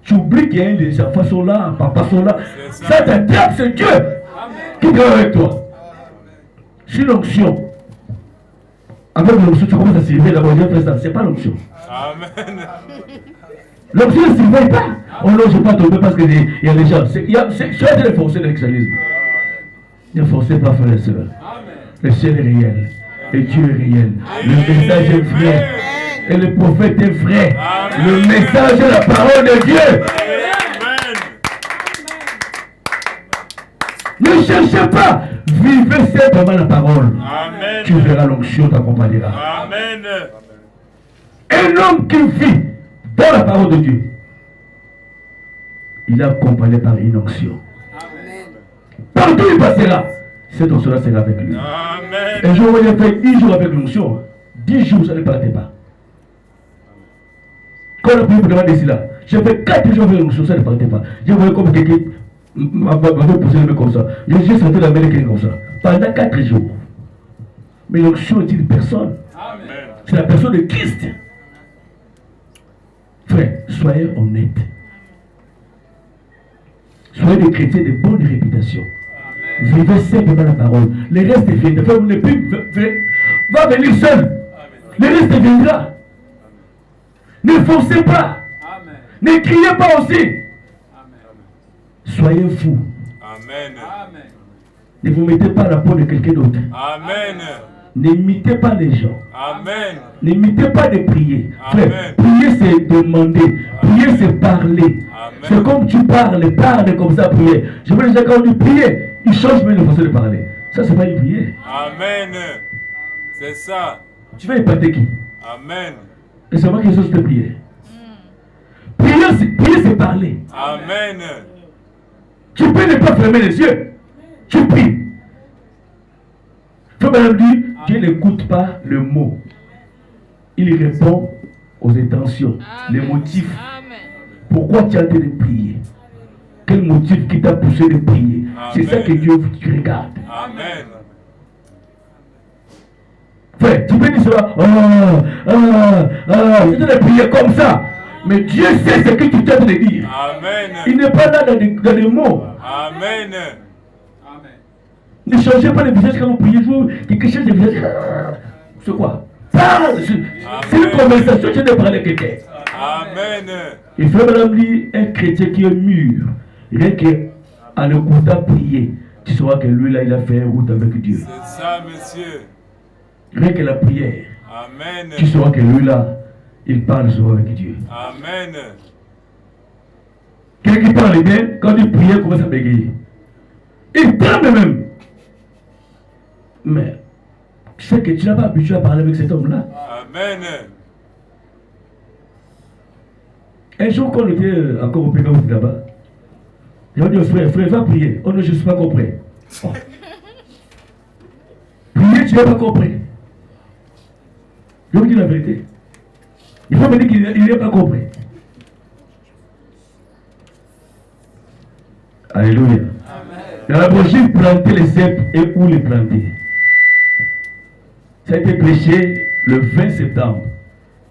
tu oublies qu'il y a des enfants sont là, papa sont là. C'est ça. Ça te diable, c'est Dieu qui est avec toi. C'est l'onction. Avec l'onction, tu commences à s'élever d'abord. C'est pas l'onction. Amen. L'onction ne s'éveille pas. Oh non, je ne vais pas tomber parce qu'il y a des gens. Tu as des forcer l'extrémisme. Ne forcez pas, frères et sœurs. Le ciel est réel. Et Dieu est réel. Le message est vrai. Et le prophète est vrai. Le message est la parole de Dieu. Amen. Ne cherchez pas. Vivez simplement la parole. Amen. Tu verras l'onction t'accompagnera. Amen. Un homme qui vit dans la parole de Dieu, il est accompagné par une onction. Partout il passera, cette onction-là sera avec lui. Amen. Un jour, il a fait 10 jours avec l'onction. 10 jours, ça ne partait pas. Quand on a prié pour demander ici là, j'ai fait 4 jours avec l'onction, ça ne partait pas. J'ai vu comme quelqu'un m'avait poussé le main comme ça. J'ai senti la main de quelqu'un comme ça. Pendant 4 jours. Mais l'onction est une personne. Amen. C'est la personne de Christ. Frère, soyez honnêtes. Soyez des chrétiens de bonne réputation. Vivez simplement la parole. Le reste viendra. Frère, vous ne plus va venir seul. Le reste viendra. Ne forcez pas. Ne criez pas aussi. Soyez fous. Amen. Ne vous mettez pas à la peau de quelqu'un d'autre. Amen. N'imitez pas les gens. Amen. N'imitez pas de prier. Amen. Frère, prier c'est demander. Prier prier, c'est parler. C'est comme tu parles comme ça, prier. Je veux déjà quand on dit prier, il change même de façon de parler. Ça, c'est pas une prière. Amen. C'est ça. Tu vas épater qui? Amen. Et c'est moi qui chose de prier. Prier, c'est parler. Amen. Tu peux ne pas fermer les yeux. Tu pries. Faut même dire, Dieu n'écoute pas le mot. Il répond aux intentions, les motifs. Pourquoi tu es en train de prier? Quel motif qui t'a poussé de prier? C'est ça que Dieu regarde. Amen. Frère, tu peux dire cela. Tu es en train de prier comme ça. Mais Dieu sait ce que tu es en train de dire. Amen. Il n'est pas là dans des mots. Amen. Ne changez pas le visage quand vous priez. Quelque chose de visage. C'est quoi? Parle. C'est une conversation, tu dois parler à quelqu'un. Amen. Il faut même dire un chrétien qui est mûr. Rien qu'en écoutant prier, tu sauras que lui là, il a fait une route avec Dieu. C'est ça, monsieur. Rien que la prière. Amen. Tu sauras que lui là, il parle souvent avec Dieu. Amen. Quelqu'un qui parle bien, quand il prie, il commence à bégayer. Il tremble même. Mais tu sais que tu n'as pas habitué à parler avec cet homme-là. Amen. Un jour, quand on était encore au pays là-bas, il m'a dit, frère, va prier. Oh non, je ne suis pas compris. Oh. Prier, tu n'es pas compris. Je vous dis la vérité. Il faut me dire qu'il n'est pas compris. Alléluia. Amen. Dans la brochure, planter les cèpes et où les planter. Ça a été prêché le 20 septembre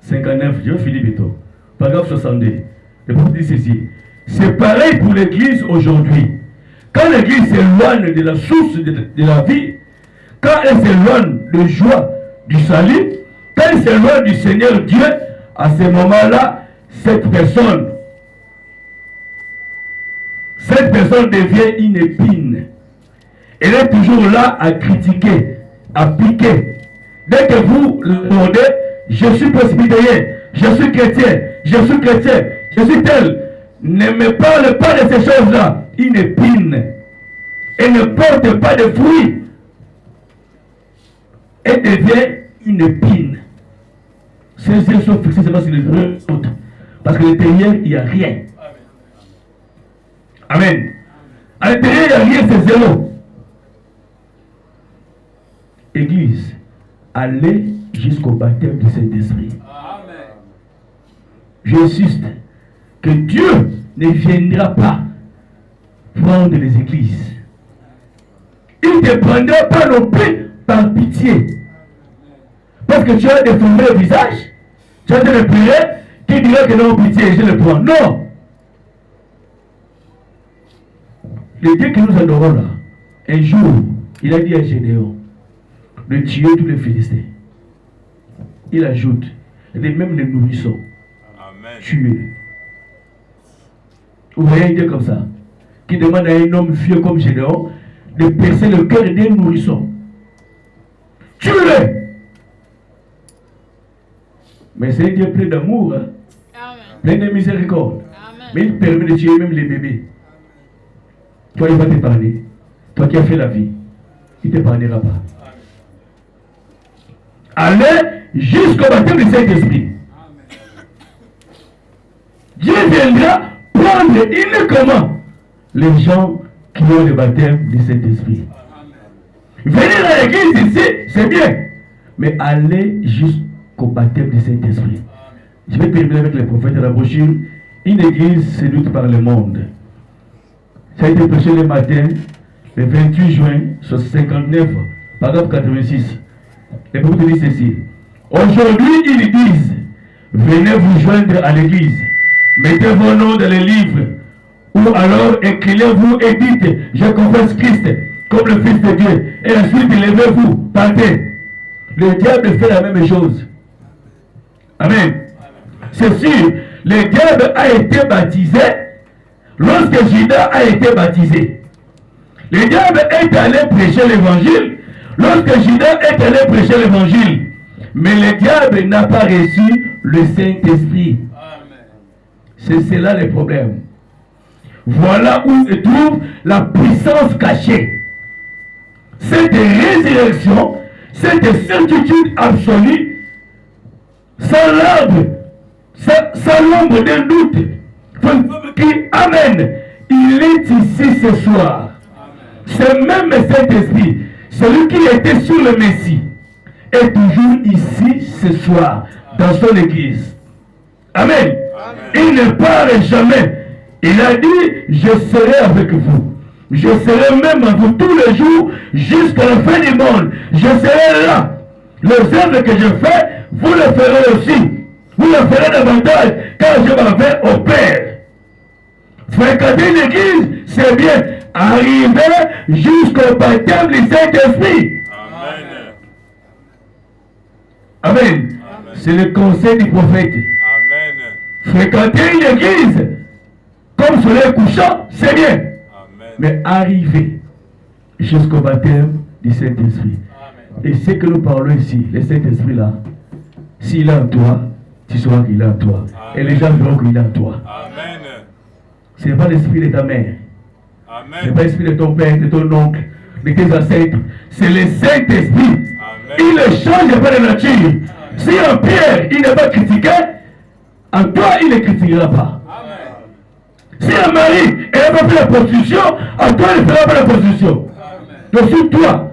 59. Je finis bientôt. Paragraphe 62. Le prophète dit ceci. C'est pareil pour l'église aujourd'hui. Quand l'église s'éloigne de la source de la vie, quand elle s'éloigne de joie du salut, quand elle s'éloigne du Seigneur Dieu, à ce moment-là, cette personne devient une épine. Elle est toujours là à critiquer, à piquer. Dès que vous le demandez, je suis presbytérien, je suis chrétien, je suis tel. Ne me parle pas de ces choses-là. Une épine. Elle ne porte pas de fruits. Elle devient une épine. Ses yeux sont fixés seulement sur les autres. Parce que à l'intérieur, il n'y a rien. Amen. À l'intérieur, il n'y a rien, c'est zéro. Église, allez jusqu'au baptême du Saint-Esprit. J'insiste que Dieu ne viendra pas prendre les églises. Il ne te prendra pas non plus par pitié. Parce que tu as déformé le visage, tu as le prier, qui dira que non, pitié, je le prends. Non! Le Dieu que nous adorons là, un jour, il a dit à Gédéon de tuer tous les Philistins. Il ajoute, et même les nourrissons, tuer. Vous voyez un Dieu comme ça, qui demande à un homme vieux comme Gédéon de percer le cœur des nourrissons. Tue-le! Mais c'est un Dieu plein d'amour, hein? Plein de miséricorde. Amen. Mais il permet de tuer même les bébés. Toi, il va t'épargner. Toi qui as fait la vie, il ne t'épargnera pas. Allez jusqu'au baptême du Saint-Esprit. Dieu viendra prendre uniquement les gens qui ont le baptême du Saint-Esprit. Venir à l'église ici, c'est bien. Mais allez jusqu'au baptême du Saint-Esprit. Je vais terminer avec les prophètes de la brochure. Une église séduite par le monde. Ça a été prêché le matin, le 28 juin, sur 59, paragraphe 86. Les prophètes disent ceci. Aujourd'hui, ils disent, venez vous joindre à l'église. Mettez vos noms dans les livres. Ou alors écrivez-vous et dites, je confesse Christ comme le Fils de Dieu. Et ensuite, levez-vous, partez. Le diable fait la même chose. Amen. C'est sûr, le diable a été baptisé lorsque Judas a été baptisé. Le diable est allé prêcher l'évangile lorsque Judas est allé prêcher l'évangile. Mais le diable n'a pas reçu le Saint-Esprit. C'est cela le problème. Voilà où se trouve la puissance cachée. Cette résurrection, cette certitude absolue, sans l'ombre d'un doute, qui Amen, il est ici ce soir. C'est même Saint-Esprit, celui qui était sur le Messie, est toujours ici ce soir, dans son église. Amen. Il ne part jamais. Il a dit, je serai avec vous. Je serai même avec vous tous les jours jusqu'à la fin du monde. Je serai là. Les œuvres que je fais, vous le ferez aussi. Vous le ferez davantage car je m'en vais au Père. Fréquenter l'église, c'est bien. Arriver jusqu'au baptême du Saint-Esprit. Amen. Amen. C'est le conseil du prophète. Amen. Fréquenter l'église comme soleil couchant, c'est bien. Amen. Mais arriver jusqu'au baptême du Saint-Esprit. Et ce que nous parlons ici, le Saint-Esprit là, s'il est en toi, tu sauras qu'il est en toi. Amen. Et les gens verront qu'il est en toi. Amen. Ce n'est pas l'esprit de ta mère. Ce n'est Amen. pas l'esprit de ton père, de ton oncle, de tes ancêtres. C'est le Saint-Esprit. Amen. Il ne change pas de nature. Si un Pierre, il n'est pas critiqué, en toi, il ne critiquera pas. Si un mari n'a pas fait la prostitution, en toi, il ne fera pas la prostitution. Donc si toi,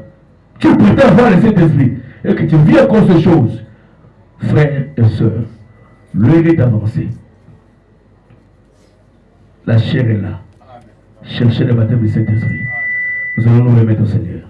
tu prétends avoir le Saint-Esprit et que tu vis à cause de choses, frères et sœurs, l'heure est avancée. La chair est là. Cherchez le baptême du Saint-Esprit. Nous allons nous remettre au Seigneur.